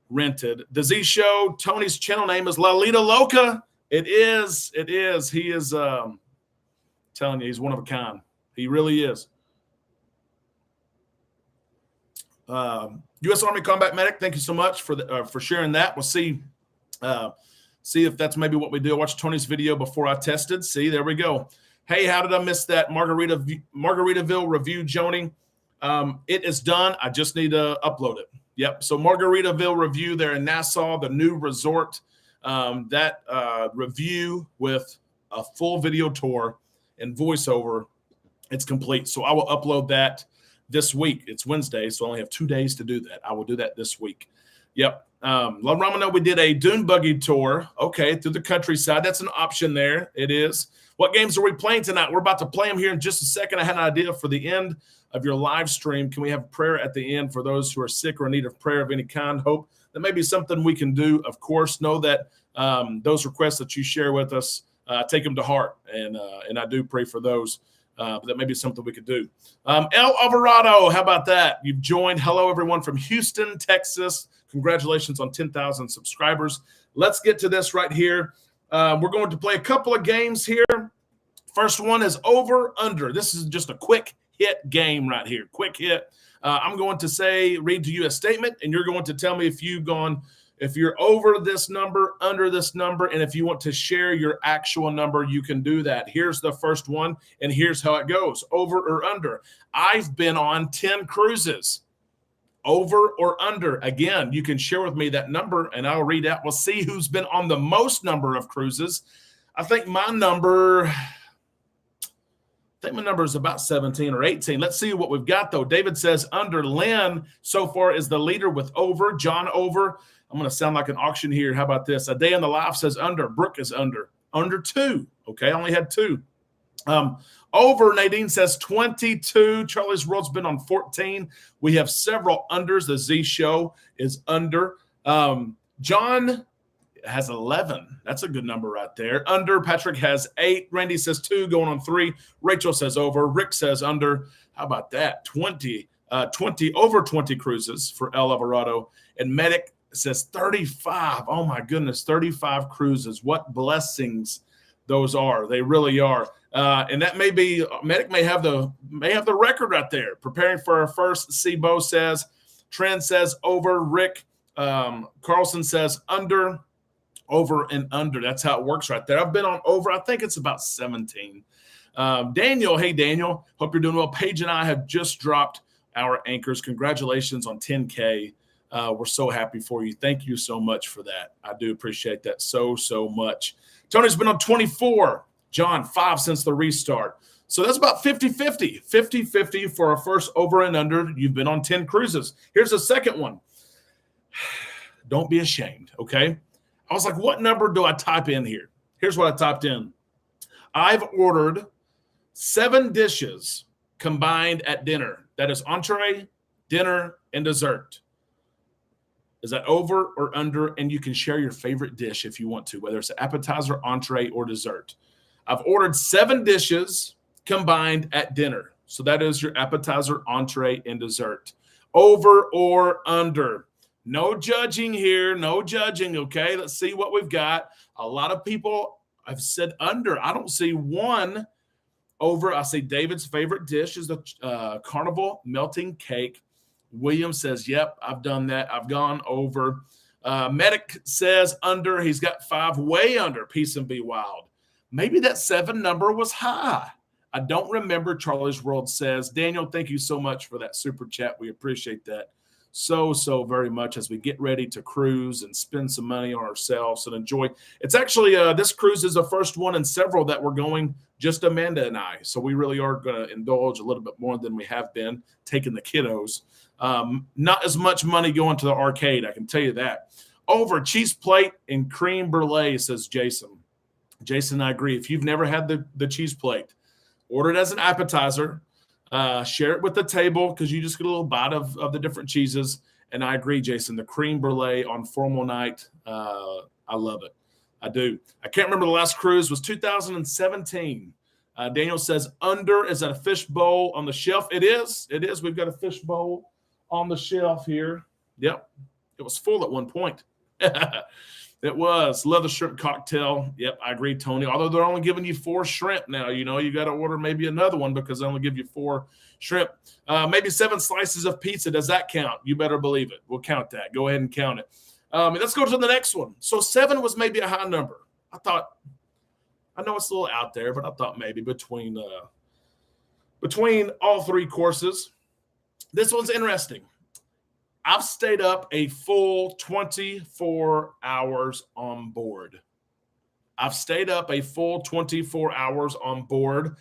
A: rented. The Z Show, Tony's channel name is Lalita Loca. It is. He is telling you, he's one of a kind. He really is. U.S. Army Combat Medic, thank you so much for sharing that. We'll see if that's maybe what we do. I watched Tony's video before I tested. See, there we go. Hey, how did I miss that Margaritaville review, Joni? It is done. I just need to upload it. Yep. So Margaritaville review there in Nassau, the new resort. That review with a full video tour and voiceover, it's complete. So I will upload that this week. It's Wednesday, so I only have 2 days to do that. I will do that this week. Yep. La Romana, we did a dune buggy tour. Okay, through the countryside. That's an option there. It is. What games are we playing tonight? We're about to play them here in just a second. I had an idea for the end of your live stream. Can we have prayer at the end for those who are sick or in need of prayer of any kind? Hope that may be something we can do. Of course, know that those requests that you share with us, take them to heart, and I do pray for those. But that may be something we could do. El Alvarado, how about that? You've joined. Hello, everyone from Houston, Texas. Congratulations on 10,000 subscribers. Let's get to this right here. We're going to play a couple of games here. First one is over under. This is just a quick hit game right here. Quick hit. I'm going to read to you a statement, and you're going to tell me if you're over this number, under this number, and if you want to share your actual number, you can do that. Here's the first one, and here's how it goes. Over or under. I've been on 10 cruises. Over or under. Again, you can share with me that number, and I'll read out. We'll see who's been on the most number of cruises. I think my number is about 17 or 18. Let's see what we've got, though. David says under. Lynn so far is the leader with over. John over. I'm going to sound like an auction here. How about this? A Day in the Life says under. Brooke is under. Under 2. Okay, I only had 2. Over, Nadine says 22. Charlie's World's been on 14. We have several unders. The Z Show is under. John has 11. That's a good number right there. Under. Patrick has 8. Randy says 2, going on 3. Rachel says over. Rick says under. How about that? 20 over 20 cruises for El Alvarado. And Medic says 35. Oh my goodness, 35 cruises. What blessings those are. They really are. And that may be, Medic may have the record right there. Preparing for our first. Seabo says, Trent says over. Rick Carlson says under. Over and under. That's how it works right there. I've been on over. I think it's about 17. Daniel, hey Daniel, hope you're doing well. Paige and I have just dropped our anchors. Congratulations on 10K. We're so happy for you. Thank you so much for that. I do appreciate that so much. Tony's been on 24. John, 5 since the restart. So that's about 50-50. 50-50 for our first over and under. You've been on 10 cruises. Here's the second one. Don't be ashamed, okay? I was like, what number do I type in here? Here's what I typed in. I've ordered 7 dishes combined at dinner. That is entree, dinner, and dessert. Is that over or under? And you can share your favorite dish if you want to, whether it's an appetizer, entree, or dessert. I've ordered 7 dishes combined at dinner. So that is your appetizer, entree, and dessert. Over or under? No judging here. No judging, okay? Let's see what we've got. A lot of people have said under. I don't see one over. I see David's favorite dish is the Carnival melting cake. William says, yep, I've done that. I've gone over. Medic says under. He's got 5, way under. Peace and be wild. Maybe that 7 number was high. I don't remember. Charlie's World says, Daniel, thank you so much for that super chat. We appreciate that so very much as we get ready to cruise and spend some money on ourselves and enjoy. It's actually, this cruise is the first one in several that we're going, just Amanda and I. So we really are going to indulge a little bit more than we have been, taking the kiddos. Not as much money going to the arcade, I can tell you that. Over, cheese plate and creme brulee, says Jason. Jason, I agree. If you've never had the cheese plate, order it as an appetizer. Share it with the table because you just get a little bite of the different cheeses. And I agree, Jason, the creme brulee on formal night, I love it. I do. I can't remember the last cruise was 2017. Daniel says under. Is that a fish bowl on the shelf? It is. It is. We've got a fish bowl on the shelf here. Yep. It was full at one point. It was. Love the shrimp cocktail. Yep, I agree, Tony. Although they're only giving you 4 shrimp now. You know, you got to order maybe another one because they only give you 4 shrimp. Maybe 7 slices of pizza. Does that count? You better believe it. We'll count that. Go ahead and count it. Let's go to the next one. So 7 was maybe a high number. I know it's a little out there, but I thought maybe between all 3 courses. This one's interesting. I've stayed up a full 24 hours on board. I've stayed up a full 24 hours on board.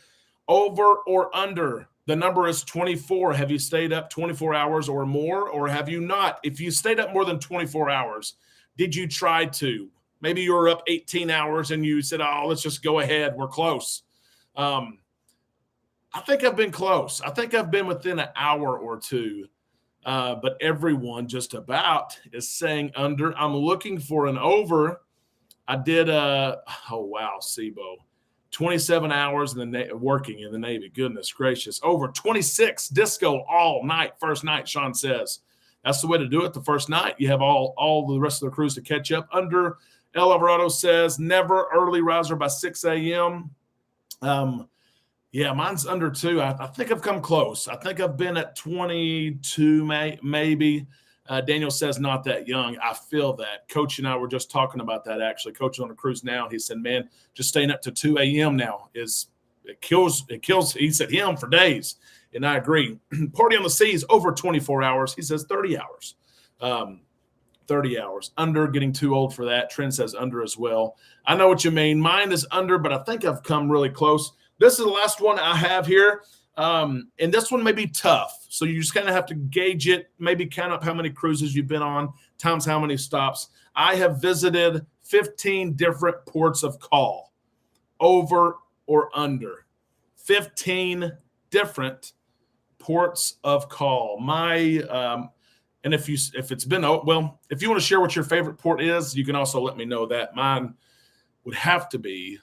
A: Over or under? The number is 24. Have you stayed up 24 hours or more, or have you not? If you stayed up more than 24 hours, did you try to? Maybe you were up 18 hours and you said, oh, let's just go ahead. We're close. I think I've been close. I think I've been within an hour or 2. But everyone just about is saying under. I'm looking for an over. I did SIBO. 27 hours working in the Navy. Goodness gracious. Over 26 disco all night. First night, Sean says. That's the way to do it the first night. You have all the rest of the cruise to catch up. Under, El Alvarado says never early riser by 6 a.m. Yeah, mine's under 2. I think I've come close. I think I've been at 22 maybe. Daniel says not that young. I feel that. Coach and I were just talking about that, actually. Coach on a cruise now. He said, man, just staying up to 2 a.m. now it kills. He said him for days. And I agree. Party on the Seas over 24 hours. He says 30 hours. 30 hours. Under, getting too old for that. Trent says under as well. I know what you mean. Mine is under, but I think I've come really close. This is the last one I have here, and this one may be tough. So you just kind of have to gauge it, maybe count up how many cruises you've been on, times how many stops. I have visited 15 different ports of call, over or under. 15 different ports of call. And if it's been, well, if you want to share what your favorite port is, you can also let me know that. Mine would have to be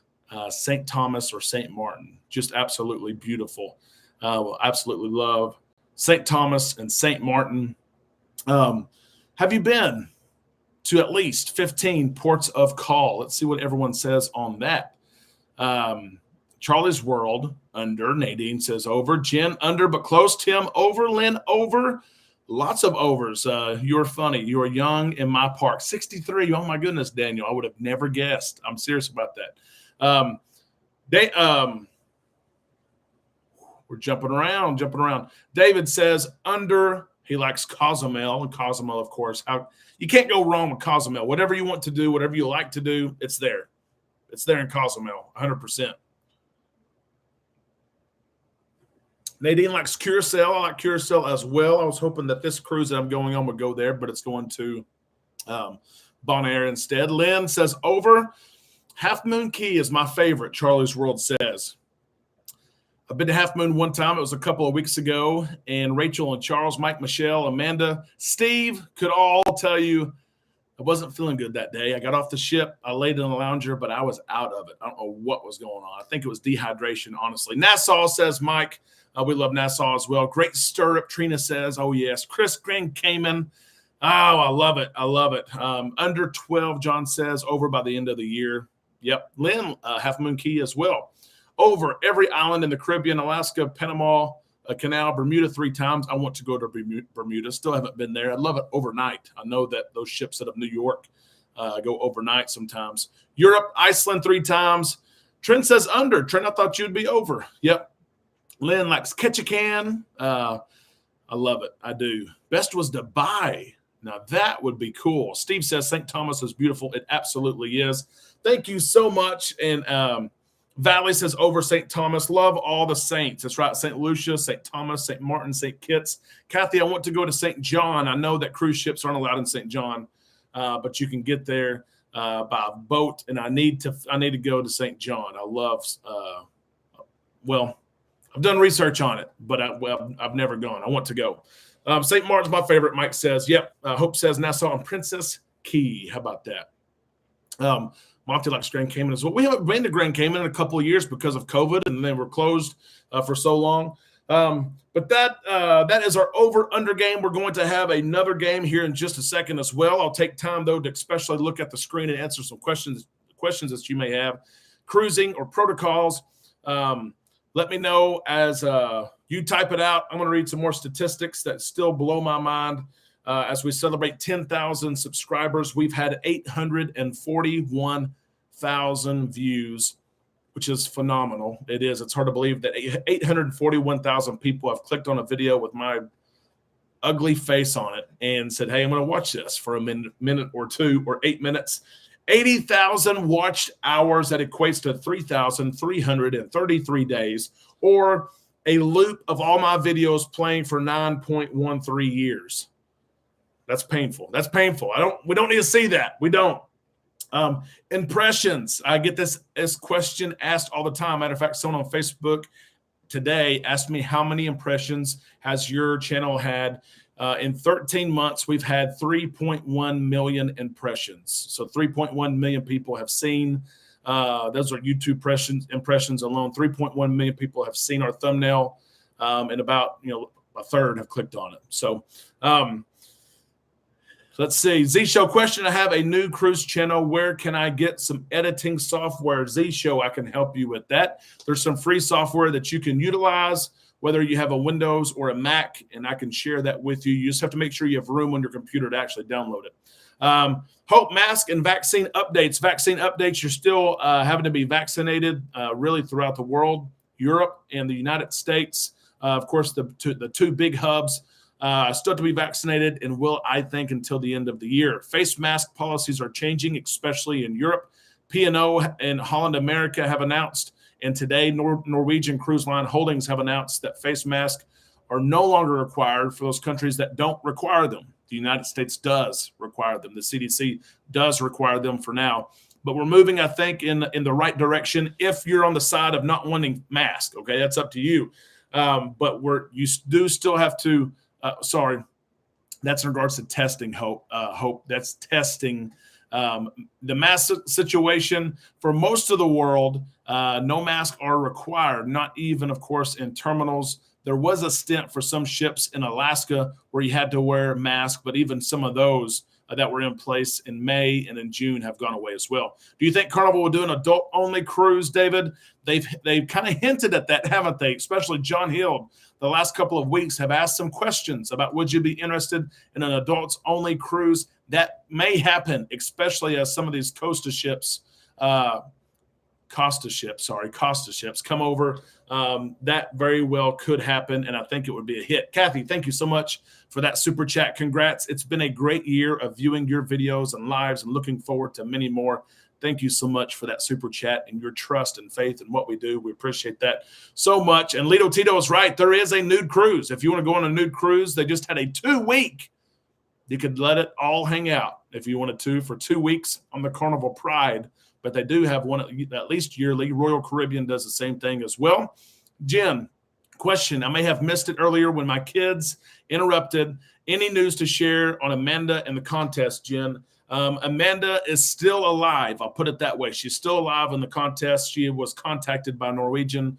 A: St. Thomas or St. Martin. Just absolutely beautiful. Will absolutely love St. Thomas and St. Martin. Have you been to at least 15 ports of call? Let's see what everyone says on that. Charlie's World, under. Nadine says over. Jen, under, but close. Tim, over. Lynn, over. Lots of overs. You're funny. You're young in my park. 63. Oh, my goodness, Daniel. I would have never guessed. I'm serious about that. We're jumping around. David says under. He likes Cozumel. And Cozumel, of course. You can't go wrong with Cozumel. Whatever you want to do, whatever you like to do, it's there. It's there in Cozumel, 100%. Nadine likes Curacao. I like Curacao as well. I was hoping that this cruise that I'm going on would go there, but it's going to Bonaire instead. Lynn says over. Half Moon Key is my favorite, Charlie's World says. I've been to Half Moon one time. It was a couple of weeks ago, and Rachel and Charles, Mike, Michelle, Amanda, Steve could all tell you I wasn't feeling good that day. I got off the ship. I laid in the lounger, but I was out of it. I don't know what was going on. I think it was dehydration, honestly. Nassau says, Mike. We love Nassau as well. Great stirrup, Trina says. Oh, yes. Chris Grand Cayman. Oh, I love it. Under 12, John says, over by the end of the year. Yep. Lynn, Half Moon Key as well. Over every island in the Caribbean, Alaska, Panama Canal, Bermuda 3 times. I want to go to Bermuda. Still haven't been there. I love it overnight. I know that those ships out of New York go overnight sometimes. Europe, Iceland 3 times. Trent says under. Trent, I thought you'd be over. Yep. Lynn likes Ketchikan. I love it. I do. Best was Dubai. Now, that would be cool. Steve says St. Thomas is beautiful. It absolutely is. Thank you so much. And Valley says over St. Thomas. Love all the saints. That's right. St. Lucia, St. Thomas, St. Martin, St. Kitts. Kathy, I want to go to St. John. I know that cruise ships aren't allowed in St. John, but you can get there by boat. And I need to go to St. John. I love, I've done research on it, but I've never gone. I want to go. St. Martin's my favorite, Mike says. Yep. Hope says Nassau and Princess Key. How about that? Monty likes Grand Cayman as well. We haven't been to Grand Cayman in a couple of years because of COVID, and they were closed for so long. But that is our over-under game. We're going to have another game here in just a second as well. I'll take time, though, to especially look at the screen and answer some questions that you may have. Cruising or protocols. Let me know as you type it out. I'm going to read some more statistics that still blow my mind. As we celebrate 10,000 subscribers, we've had 841,000 views, which is phenomenal. It is. It's hard to believe that 841,000 people have clicked on a video with my ugly face on it and said, hey, I'm going to watch this for a minute or two or 8 minutes. 80,000 watched hours. That equates to 3,333 days, or a loop of all my videos playing for 9.13 years. That's painful. We don't need to see that. We don't. Impressions. I get this question asked all the time. Matter of fact, someone on Facebook today asked me, how many impressions has your channel had? In 13 months, we've had 3.1 million impressions. So 3.1 million people have seen, those are YouTube impressions alone. 3.1 million people have seen our thumbnail, and about a third have clicked on it. So let's see. Z-Show question. I have a new cruise channel. Where can I get some editing software? Z-Show, I can help you with that. There's some free software that you can utilize, whether you have a Windows or a Mac, and I can share that with you. You just have to make sure you have room on your computer to actually download it. Hope, mask, and vaccine updates. Vaccine updates, you're still having to be vaccinated really throughout the world, Europe and the United States. Of course, the two big hubs still to be vaccinated and will, I think, until the end of the year. Face mask policies are changing, especially in Europe. P&O and Holland America have announced, and today Norwegian Cruise Line Holdings have announced that face masks are no longer required for those countries that don't require them. The United States does require them. The CDC does require them for now. but we're moving, I think, in the right direction. If you're on the side of not wanting masks, okay, that's up to you. But you do still have to. Sorry, that's in regards to testing. Hope that's testing. The mask situation for most of the world, no masks are required. Not even, of course, in terminals. There was a stint for some ships in Alaska where you had to wear a mask, but even some of those that were in place in May and in June have gone away as well. Do you think Carnival will do an adult-only cruise, David? They've kind of hinted at that, haven't they? Especially John Hill, the last couple of weeks, have asked some questions about would you be interested in an adults-only cruise? That may happen, especially as some of these Costa ships come over. That very well could happen, and I think it would be a hit. Kathy, thank you so much for that super chat. Congrats. It's been a great year of viewing your videos and lives and looking forward to many more. Thank you so much for that super chat and your trust and faith in what we do. We appreciate that so much. And Lito Tito is right. There is a nude cruise. If you want to go on a nude cruise, they just had a 2-week. You could let it all hang out if you wanted to for 2 weeks on the Carnival Pride. But they do have one at least yearly. Royal Caribbean does the same thing as well. Jen, question. I may have missed it earlier when my kids interrupted. Any news to share on Amanda and the contest, Jen? Amanda is still alive. I'll put it that way. She's still alive in the contest. She was contacted by Norwegian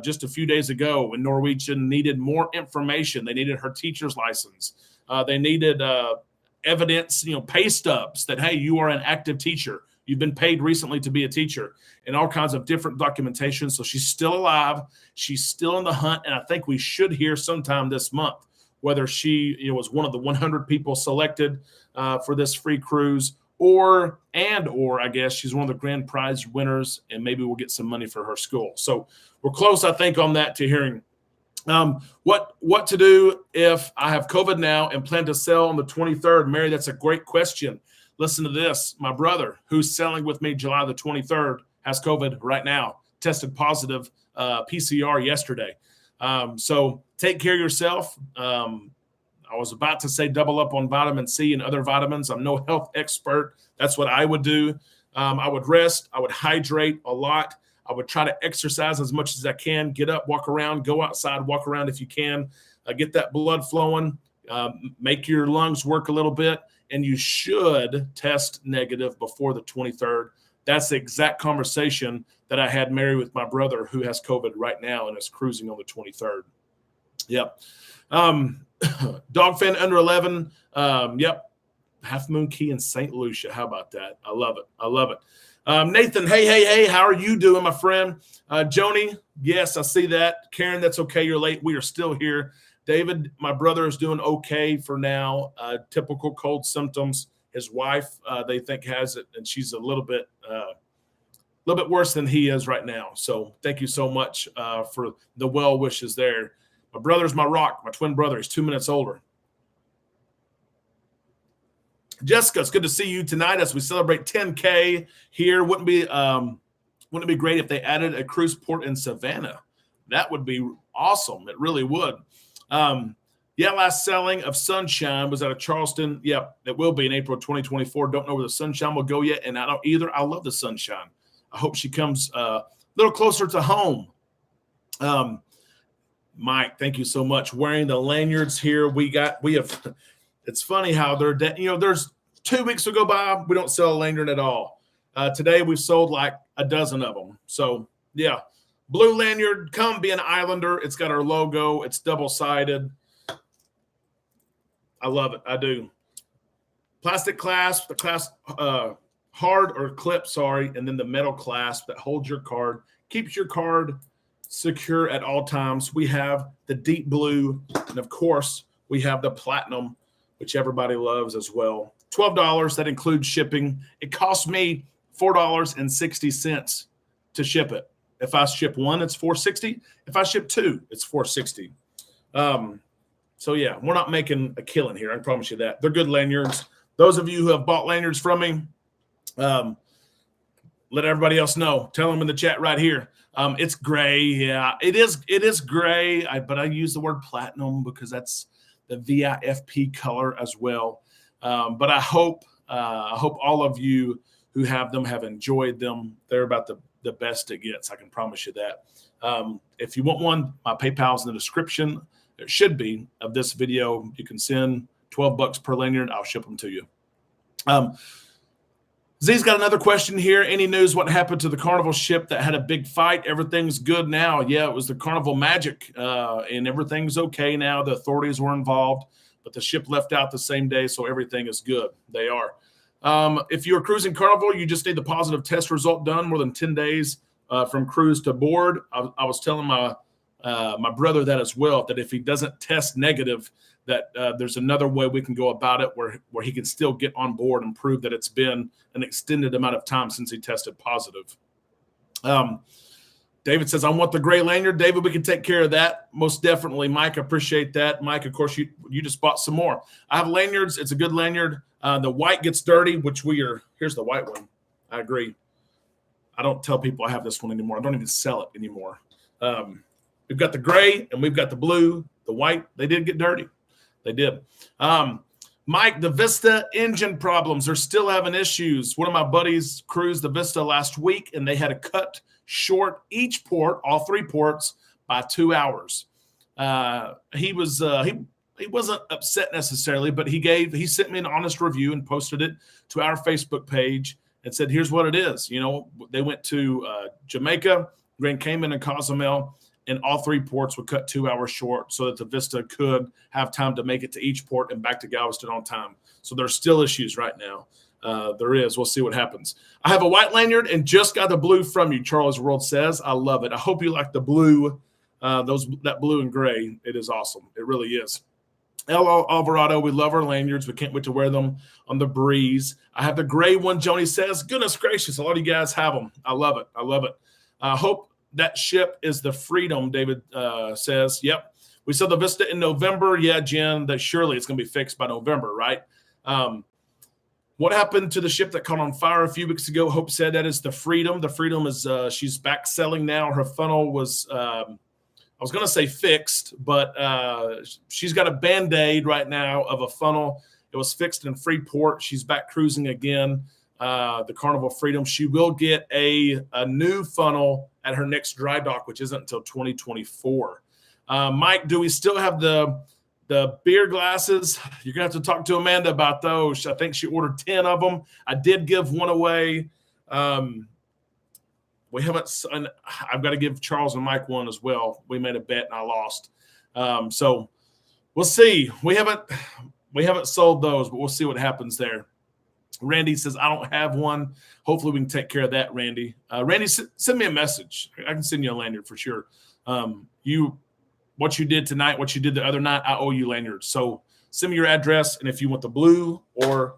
A: just a few days ago when Norwegian needed more information. They needed her teacher's license. They needed evidence, pay stubs that, hey, you are an active teacher. You've been paid recently to be a teacher, and all kinds of different documentation. So she's still alive. She's still in the hunt, and I think we should hear sometime this month whether she was one of the 100 people selected for this free cruise, or I guess she's one of the grand prize winners, and maybe we'll get some money for her school. So we're close, I think, on that to hearing. What to do if I have COVID now and plan to sell on the 23rd? Mary, that's a great question. Listen to this. My brother, who's selling with me July the 23rd, has COVID right now, tested positive PCR yesterday. So take care of yourself. I was about to say double up on vitamin C and other vitamins. I'm no health expert. That's what I would do. I would rest. I would hydrate a lot. I would try to exercise as much as I can. Get up, walk around, go outside, walk around if you can. Get that blood flowing. Make your lungs work a little bit. And you should test negative before the 23rd. That's the exact conversation that I had, Mary, with my brother who has COVID right now and is cruising on the 23rd. Yep. Dog fan under 11. Yep. Half Moon Key in St. Lucia. How about that? I love it. Nathan, hey. How are you doing, my friend? Joni, yes, I see that. Karen, that's okay. You're late. We are still here. David, my brother, is doing okay for now. Typical cold symptoms. His wife, they think, has it, and she's a little bit worse than he is right now. So thank you so much for the well wishes there. My brother's my rock. My twin brother is 2 minutes older. Jessica, it's good to see you tonight as we celebrate 10K here. Wouldn't it be great if they added a cruise port in Savannah? That would be awesome. It really would. Last selling of Sunshine was out of Charleston. Yeah, it will be in April 2024. Don't know where the Sunshine will go yet, and I don't either. I love the Sunshine. I hope she comes a little closer to home. Mike, thank you so much. Wearing the lanyards here. We have. It's funny how there's 2 weeks will go by. We don't sell a lanyard at all. Today we've sold like a dozen of them. So yeah, blue lanyard. Come be an Islander. It's got our logo. It's double-sided. I love it. I do. Plastic clasp, the clasp hard or clip, and then the metal clasp that holds your card, keeps your card secure at all times. We have the deep blue, and of course, we have the platinum, which everybody loves as well. $12, that includes shipping. It costs me $4.60 to ship it. If I ship one, it's $4.60. If I ship two, it's $4.60. So yeah, we're not making a killing here. I promise you that. They're good lanyards. Those of you who have bought lanyards from me, let everybody else know. Tell them in the chat right here. It's gray. Yeah, it is gray. But I use the word platinum because that's the VIFP color as well. But I hope all of you who have them have enjoyed them. They're about the best it gets. I can promise you that. If you want one, my PayPal's in the description. It should be of this video. You can send $12 per lanyard. I'll ship them to you. Z's got another question here. Any news what happened to the Carnival ship that had a big fight? Everything's good now. Yeah, it was the Carnival Magic, and everything's okay now. The authorities were involved, but the ship left out the same day, so everything is good. They are. If you're cruising Carnival, you just need the positive test result done more than 10 days from cruise to board. I was telling my brother that as well, that if he doesn't test negative, that there's another way we can go about it where he can still get on board and prove that it's been an extended amount of time since he tested positive. David says, I want the gray lanyard. David, we can take care of that. Most definitely, Mike. I appreciate that. Mike, of course, you just bought some more. I have lanyards. It's a good lanyard. The white gets dirty, which here's the white one. I agree. I don't tell people I have this one anymore. I don't even sell it anymore. We've got the gray and we've got the blue. The white, they did get dirty. They did. Mike, the Vista engine problems. They're still having issues. One of my buddies cruised the Vista last week, and they had to cut short each port, all 3 ports, by 2 hours. He wasn't upset necessarily, but he sent me an honest review and posted it to our Facebook page and said, here's what it is. You know, they went to Jamaica, Grand Cayman, and Cozumel, and all 3 ports would cut 2 hours short so that the Vista could have time to make it to each port and back to Galveston on time. So there's still issues right now. There is. We'll see what happens. I have a white lanyard and just got the blue from you, Charles World says. I love it. I hope you like the blue, that blue and gray. It is awesome. It really is. El Alvarado, we love our lanyards. We can't wait to wear them on the breeze. I have the gray one, Joni says. Goodness gracious, a lot of you guys have them. I love it. I love it. I hope that ship is the Freedom, David says. Yep. We saw the Vista in November. Yeah, Jen, that surely it's going to be fixed by November, right? What happened to the ship that caught on fire a few weeks ago? Hope said that is the Freedom. The Freedom is she's back selling now. Her funnel was, I was going to say fixed, but she's got a Band-Aid right now of a funnel. It was fixed in Freeport. She's back cruising again. The Carnival Freedom. She will get a new funnel at her next dry dock, which isn't until 2024. Mike, do we still have the beer glasses? You're going to have to talk to Amanda about those. I think she ordered 10 of them. I did give one away. We haven't. I've got to give Charles and Mike one as well. We made a bet and I lost. So we'll see. We haven't sold those, but we'll see what happens there. Randy says, I don't have one. Hopefully we can take care of that, Randy. Randy, send me a message. I can send you a lanyard for sure. What you did tonight, what you did the other night, I owe you lanyards. So send me your address, and if you want the blue or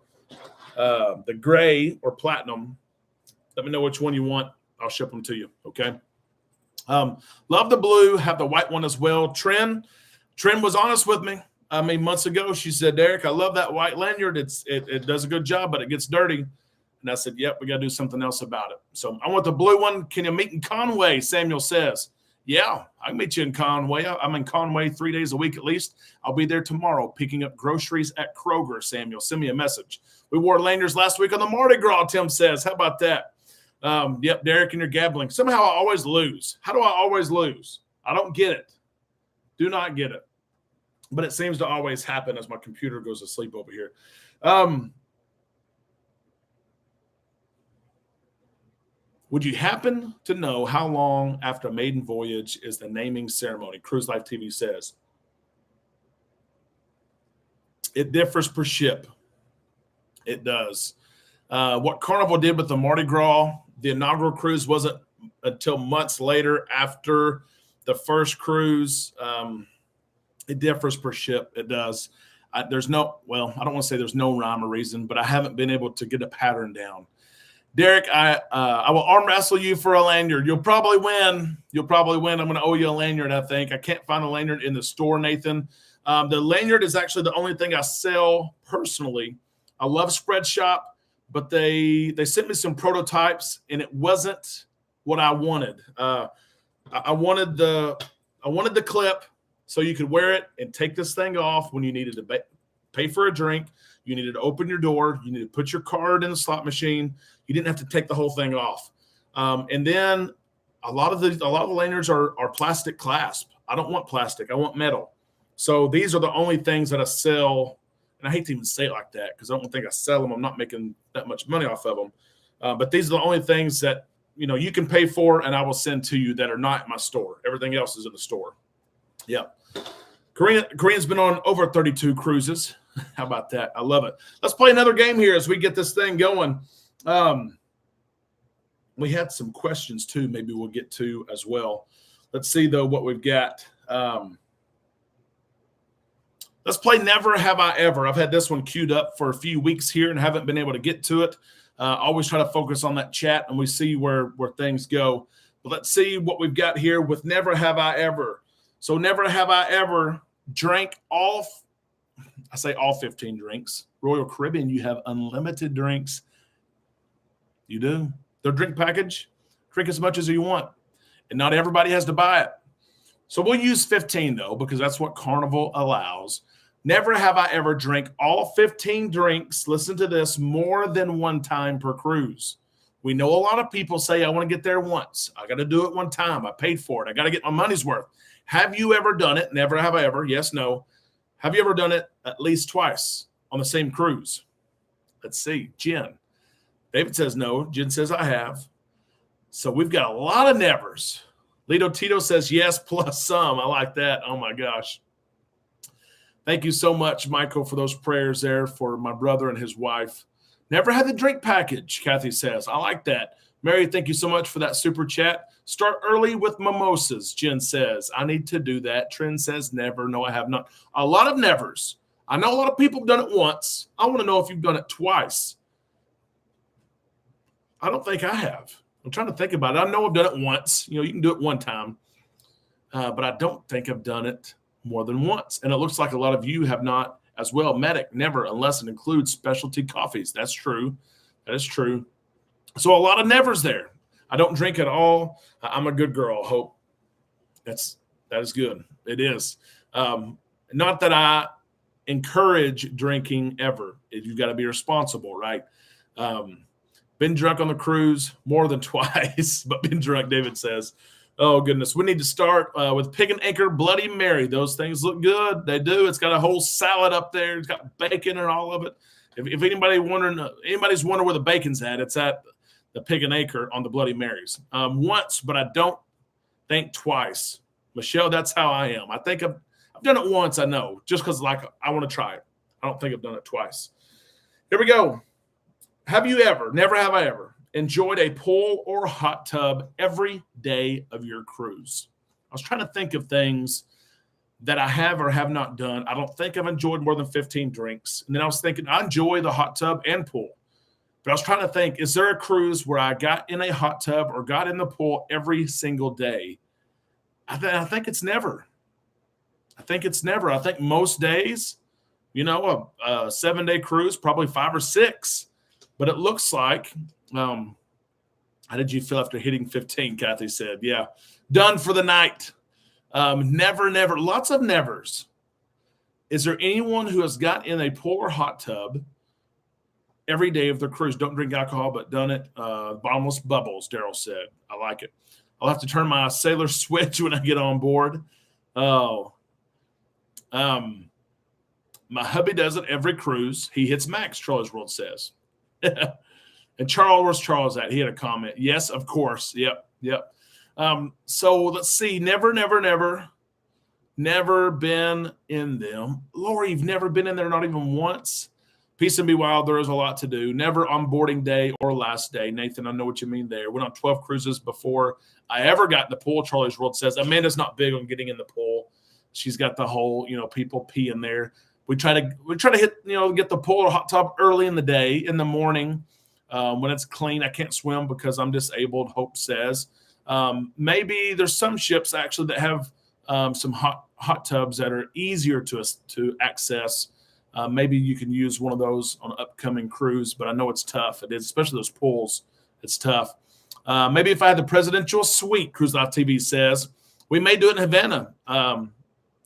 A: the gray or platinum, let me know which one you want. I'll ship them to you, okay? Love the blue, have the white one as well. Trin was honest with me. I mean, months ago, she said, Derek, I love that white lanyard. It does a good job, but it gets dirty. And I said, yep, we got to do something else about it. So I want the blue one. Can you meet in Conway? Samuel says, yeah, I can meet you in Conway. I'm in Conway 3 days a week at least. I'll be there tomorrow picking up groceries at Kroger, Samuel. Send me a message. We wore lanyards last week on the Mardi Gras, Tim says. How about that? Yep, Derek, and you're gabbling. Somehow I always lose. How do I always lose? I don't get it. Do not get it. But it seems to always happen as my computer goes to sleep over here. Would you happen to know how long after a maiden voyage is the naming ceremony? Cruise Life TV says. It differs per ship. It does. What Carnival did with the Mardi Gras, the inaugural cruise wasn't until months later after the first cruise. It differs per ship. It does. I don't want to say there's no rhyme or reason, but I haven't been able to get a pattern down. Derek, I will arm wrestle you for a lanyard. You'll probably win. I'm going to owe you a lanyard, I think. I can't find a lanyard in the store, Nathan. The lanyard is actually the only thing I sell personally. I love Spread Shop, but they sent me some prototypes, and it wasn't what I wanted. I wanted the clip so you could wear it and take this thing off when you needed to pay for a drink. You needed to open your door. You needed to put your card in the slot machine. You didn't have to take the whole thing off. And then a lot of the lanyards are plastic clasp. I don't want plastic. I want metal. So these are the only things that I sell. And I hate to even say it like that because I don't think I sell them. I'm not making that much money off of them. But these are the only things that, you can pay for and I will send to you that are not in my store. Everything else is in the store. Yep. Korean's been on over 32 cruises. How about that? I love it. Let's play another game here as we get this thing going. We had some questions too. Maybe we'll get to as well. Let's see though what we've got. Let's play Never Have I Ever. I've had this one queued up for a few weeks here and haven't been able to get to it. Always try to focus on that chat and we see where things go. But let's see what we've got here with Never Have I Ever. So never have I ever drank all 15 drinks. Royal Caribbean, you have unlimited drinks. You do. Their drink package, drink as much as you want. And not everybody has to buy it. So we'll use 15 though, because that's what Carnival allows. Never have I ever drank all 15 drinks, listen to this, more than one time per cruise. We know a lot of people say, I want to get there once. I got to do it one time. I paid for it. I got to get my money's worth. Have you ever done it? Never have I ever. Yes, no. Have you ever done it at least twice on the same cruise? Let's see. Jen. David says no. Jen says I have. So we've got a lot of nevers. Lito Tito says yes, plus some. I like that. Oh, my gosh. Thank you so much, Michael, for those prayers there for my brother and his wife. Never had the drink package, Kathy says. I like that. Mary, thank you so much for that super chat. Start early with mimosas, Jen says. I need to do that. Trent says never. No, I have not. A lot of nevers. I know a lot of people have done it once. I want to know if you've done it twice. I don't think I have. I'm trying to think about it. I know I've done it once. You can do it one time. But I don't think I've done it more than once. And it looks like a lot of you have not as well. Medic, never, unless it includes specialty coffees. That's true. That is true. So a lot of nevers there. I don't drink at all. I'm a good girl, Hope. That is good. It is. Not that I encourage drinking ever. You've got to be responsible, right? Been drunk on the cruise more than twice, but been drunk, David says. Oh, goodness. We need to start with Pig and Anchor Bloody Mary. Those things look good. They do. It's got a whole salad up there. It's got bacon and all of it. If anybody's wondering where the bacon's at, it's at the Pig and Acre on the Bloody Marys. Once, but I don't think twice. Michelle, that's how I am. I think I've done it once, I know, just because I want to try it. I don't think I've done it twice. Here we go. Have you ever, never have I ever, enjoyed a pool or hot tub every day of your cruise? I was trying to think of things that I have or have not done. I don't think I've enjoyed more than 15 drinks. And then I was thinking, I enjoy the hot tub and pool. But I was trying to think, is there a cruise where I got in a hot tub or got in the pool every single day? I think it's never. I think most days, a 7-day cruise, probably 5 or 6. But it looks like, how did you feel after hitting 15, Kathy said? Yeah, done for the night. Never, lots of nevers. Is there anyone who has got in a pool or hot tub every day of their cruise? Don't drink alcohol, but done it. Bottomless bubbles, Daryl said. I like it. I'll have to turn my sailor switch when I get on board. Oh. My hubby does it every cruise. He hits max, Charlie's World says. And Charles, where's Charles at? He had a comment. Yes, of course. Yep. So let's see. Never been in them. Lori, you've never been in there, not even once? Peace and be wild. There is a lot to do. Never on boarding day or last day. Nathan, I know what you mean there. Went on 12 cruises before I ever got in the pool. Charlie's World says Amanda's not big on getting in the pool. She's got the whole, people pee in there. We try to hit, get the pool or hot tub early in the day, in the morning, when it's clean. I can't swim because I'm disabled, Hope says. Maybe there's some ships actually that have some hot tubs that are easier to access. Maybe you can use one of those on an upcoming cruise, but I know it's tough. It is, especially those pools. It's tough. Maybe if I had the presidential suite, Cruise Life TV says, we may do it in Havana.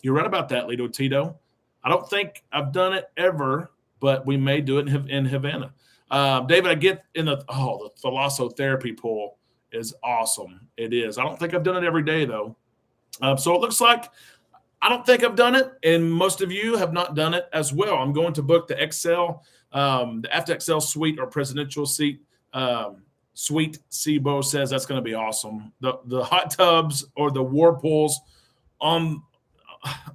A: You're right about that, Lito Tito. I don't think I've done it ever, but we may do it in Havana. David, I get in the thalassotherapy pool is awesome. It is. I don't think I've done it every day, though. So it looks like I don't think I've done it, and most of you have not done it as well. I'm going to book the After XL suite or presidential seat. Sweet Seabo says that's going to be awesome. The hot tubs or the whirlpools on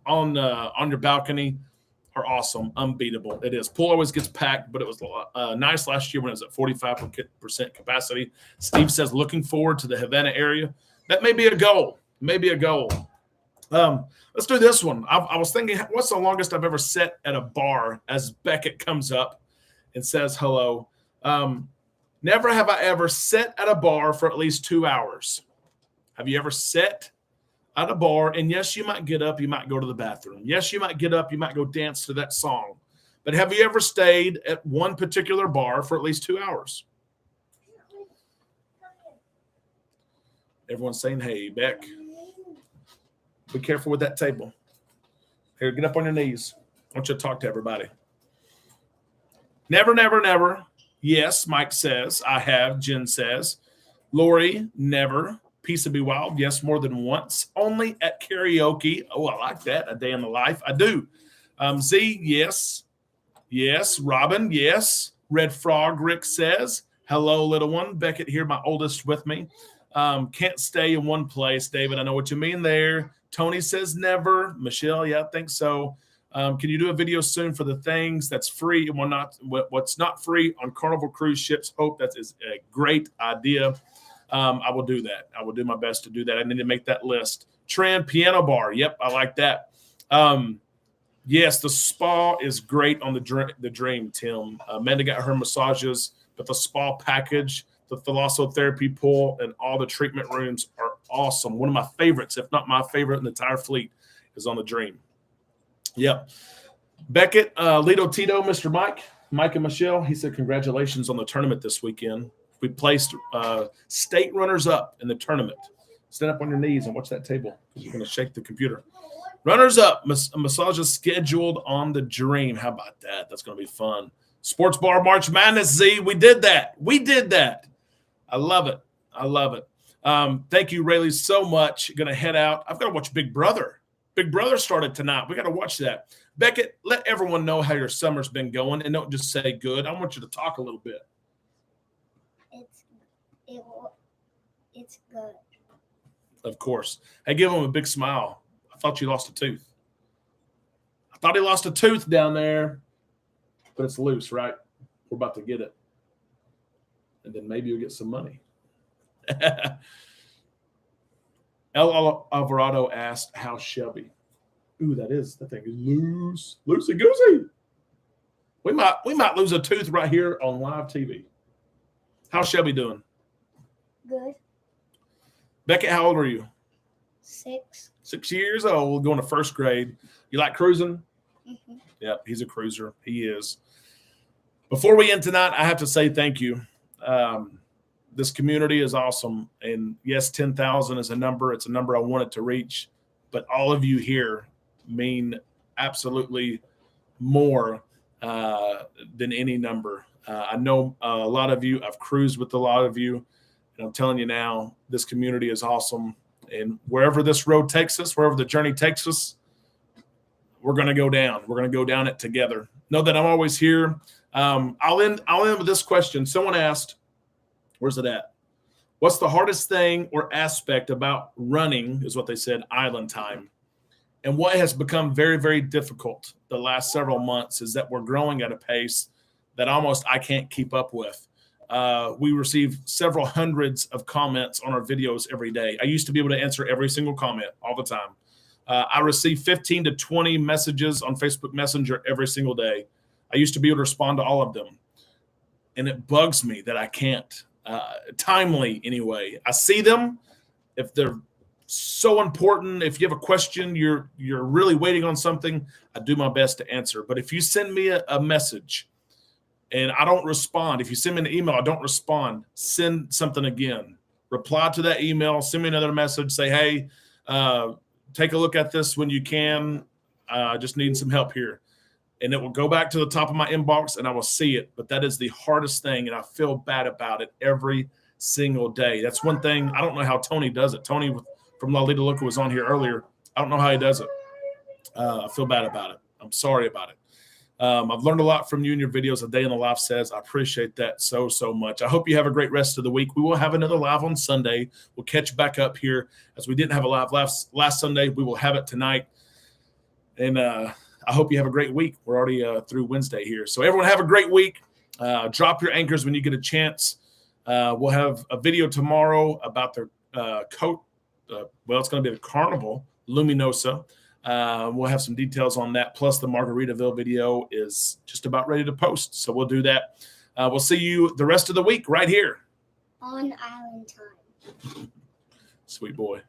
A: your balcony are awesome, unbeatable. It is. Pool always gets packed, but it was nice last year when it was at 45% capacity. Steve says looking forward to the Havana area. That may be a goal. Let's do this one. I was thinking, what's the longest I've ever sat at a bar as Beckett comes up and says hello? Never have I ever sat at a bar for at least 2 hours. Have you ever sat at a bar? And yes, you might get up, you might go to the bathroom. Yes, you might get up, you might go dance to that song. But have you ever stayed at one particular bar for at least 2 hours? Everyone's saying, hey, Beck. Be careful with that table. Here, get up on your knees. I want you to talk to everybody. Never, never, never. Yes, Mike says. I have. Jen says. Lori, never. Peace of Be Wild. Yes, more than once. Only at karaoke. Oh, I like that. A day in the life. I do. Z, yes. Yes. Robin, yes. Red Frog, Rick says. Hello, little one. Beckett here, my oldest with me. Can't stay in one place. David, I know what you mean there. Tony says never. Michelle, yeah, I think so. Can you do a video soon for the things that's free and what's not free on Carnival cruise ships? Hope that is a great idea. I will do that. I will do my best to do that. I need to make that list. Trend Piano Bar. Yep, I like that. Yes, the spa is great on the Dream, Tim. Amanda got her massages, but the spa package, the thalassotherapy pool, and all the treatment rooms are awesome. One of my favorites, if not my favorite in the entire fleet, is on the Dream. Yep. Beckett, Lido Tito, Mr. Mike and Michelle, he said, congratulations on the tournament this weekend. We placed state runners-up in the tournament. Stand up on your knees and watch that table because you're going to shake the computer. Runners-up, massages scheduled on the Dream. How about that? That's going to be fun. Sports Bar March Madness, Z. We did that. I love it. Thank you, Rayleigh, so much. Going to head out. I've got to watch Big Brother. Big Brother started tonight. We got to watch that. Beckett, let everyone know how your summer's been going, and don't just say good. I want you to talk a little bit.
C: It's good.
A: Of course. Hey, give him a big smile. I thought you lost a tooth. I thought he lost a tooth down there, but it's loose, right? We're about to get it. And then maybe you'll get some money. El Alvarado asked, how's Shelby? Ooh, that thing is loose. Loosey-goosey. We might lose a tooth right here on live TV. How's Shelby doing?
C: Good.
A: Beckett, how old are you?
C: 6.
A: 6 years old, going to first grade. You like cruising?
C: Mm-hmm.
A: Yep, he's a cruiser. He is. Before we end tonight, I have to say thank you. This community is awesome. And yes, 10,000 is a number. It's a number I wanted to reach. But all of you here mean absolutely more than any number. I know a lot of you. I've cruised with a lot of you. And I'm telling you now, this community is awesome. And wherever this road takes us, wherever the journey takes us, we're going to go down. We're going to go down it together. Know that I'm always here. I'll end with this question. Someone asked, where's it at? What's the hardest thing or aspect about running, is what they said, Island Time? And what has become very, very difficult the last several months is that we're growing at a pace that almost I can't keep up with. We receive several hundreds of comments on our videos every day. I used to be able to answer every single comment all the time. I receive 15 to 20 messages on Facebook Messenger every single day. I used to be able to respond to all of them. And it bugs me that I can't. Timely, anyway. I see them. If they're so important, if you have a question, you're really waiting on something, I do my best to answer. But if you send me a message and I don't respond, if you send me an email, I don't respond, send something again. Reply to that email, send me another message, say, hey, take a look at this when you can. just needing some help here. And it will go back to the top of my inbox and I will see it. But that is the hardest thing. And I feel bad about it every single day. That's one thing. I don't know how Tony does it. Tony from La Lita Loca was on here earlier. I don't know how he does it. I feel bad about it. I'm sorry about it. I've learned a lot from you in your videos. A Day in the Life says. I appreciate that so much. I hope you have a great rest of the week. We will have another live on Sunday. We'll catch back up here as we didn't have a live last Sunday. We will have it tonight. And I hope you have a great week. We're already through Wednesday here. So everyone have a great week. Drop your anchors when you get a chance. We'll have a video tomorrow about the coat. It's going to be the Carnival Luminosa. We'll have some details on that. Plus, the Margaritaville video is just about ready to post. So we'll do that. We'll see you the rest of the week right here
C: on Island Time.
A: Sweet boy.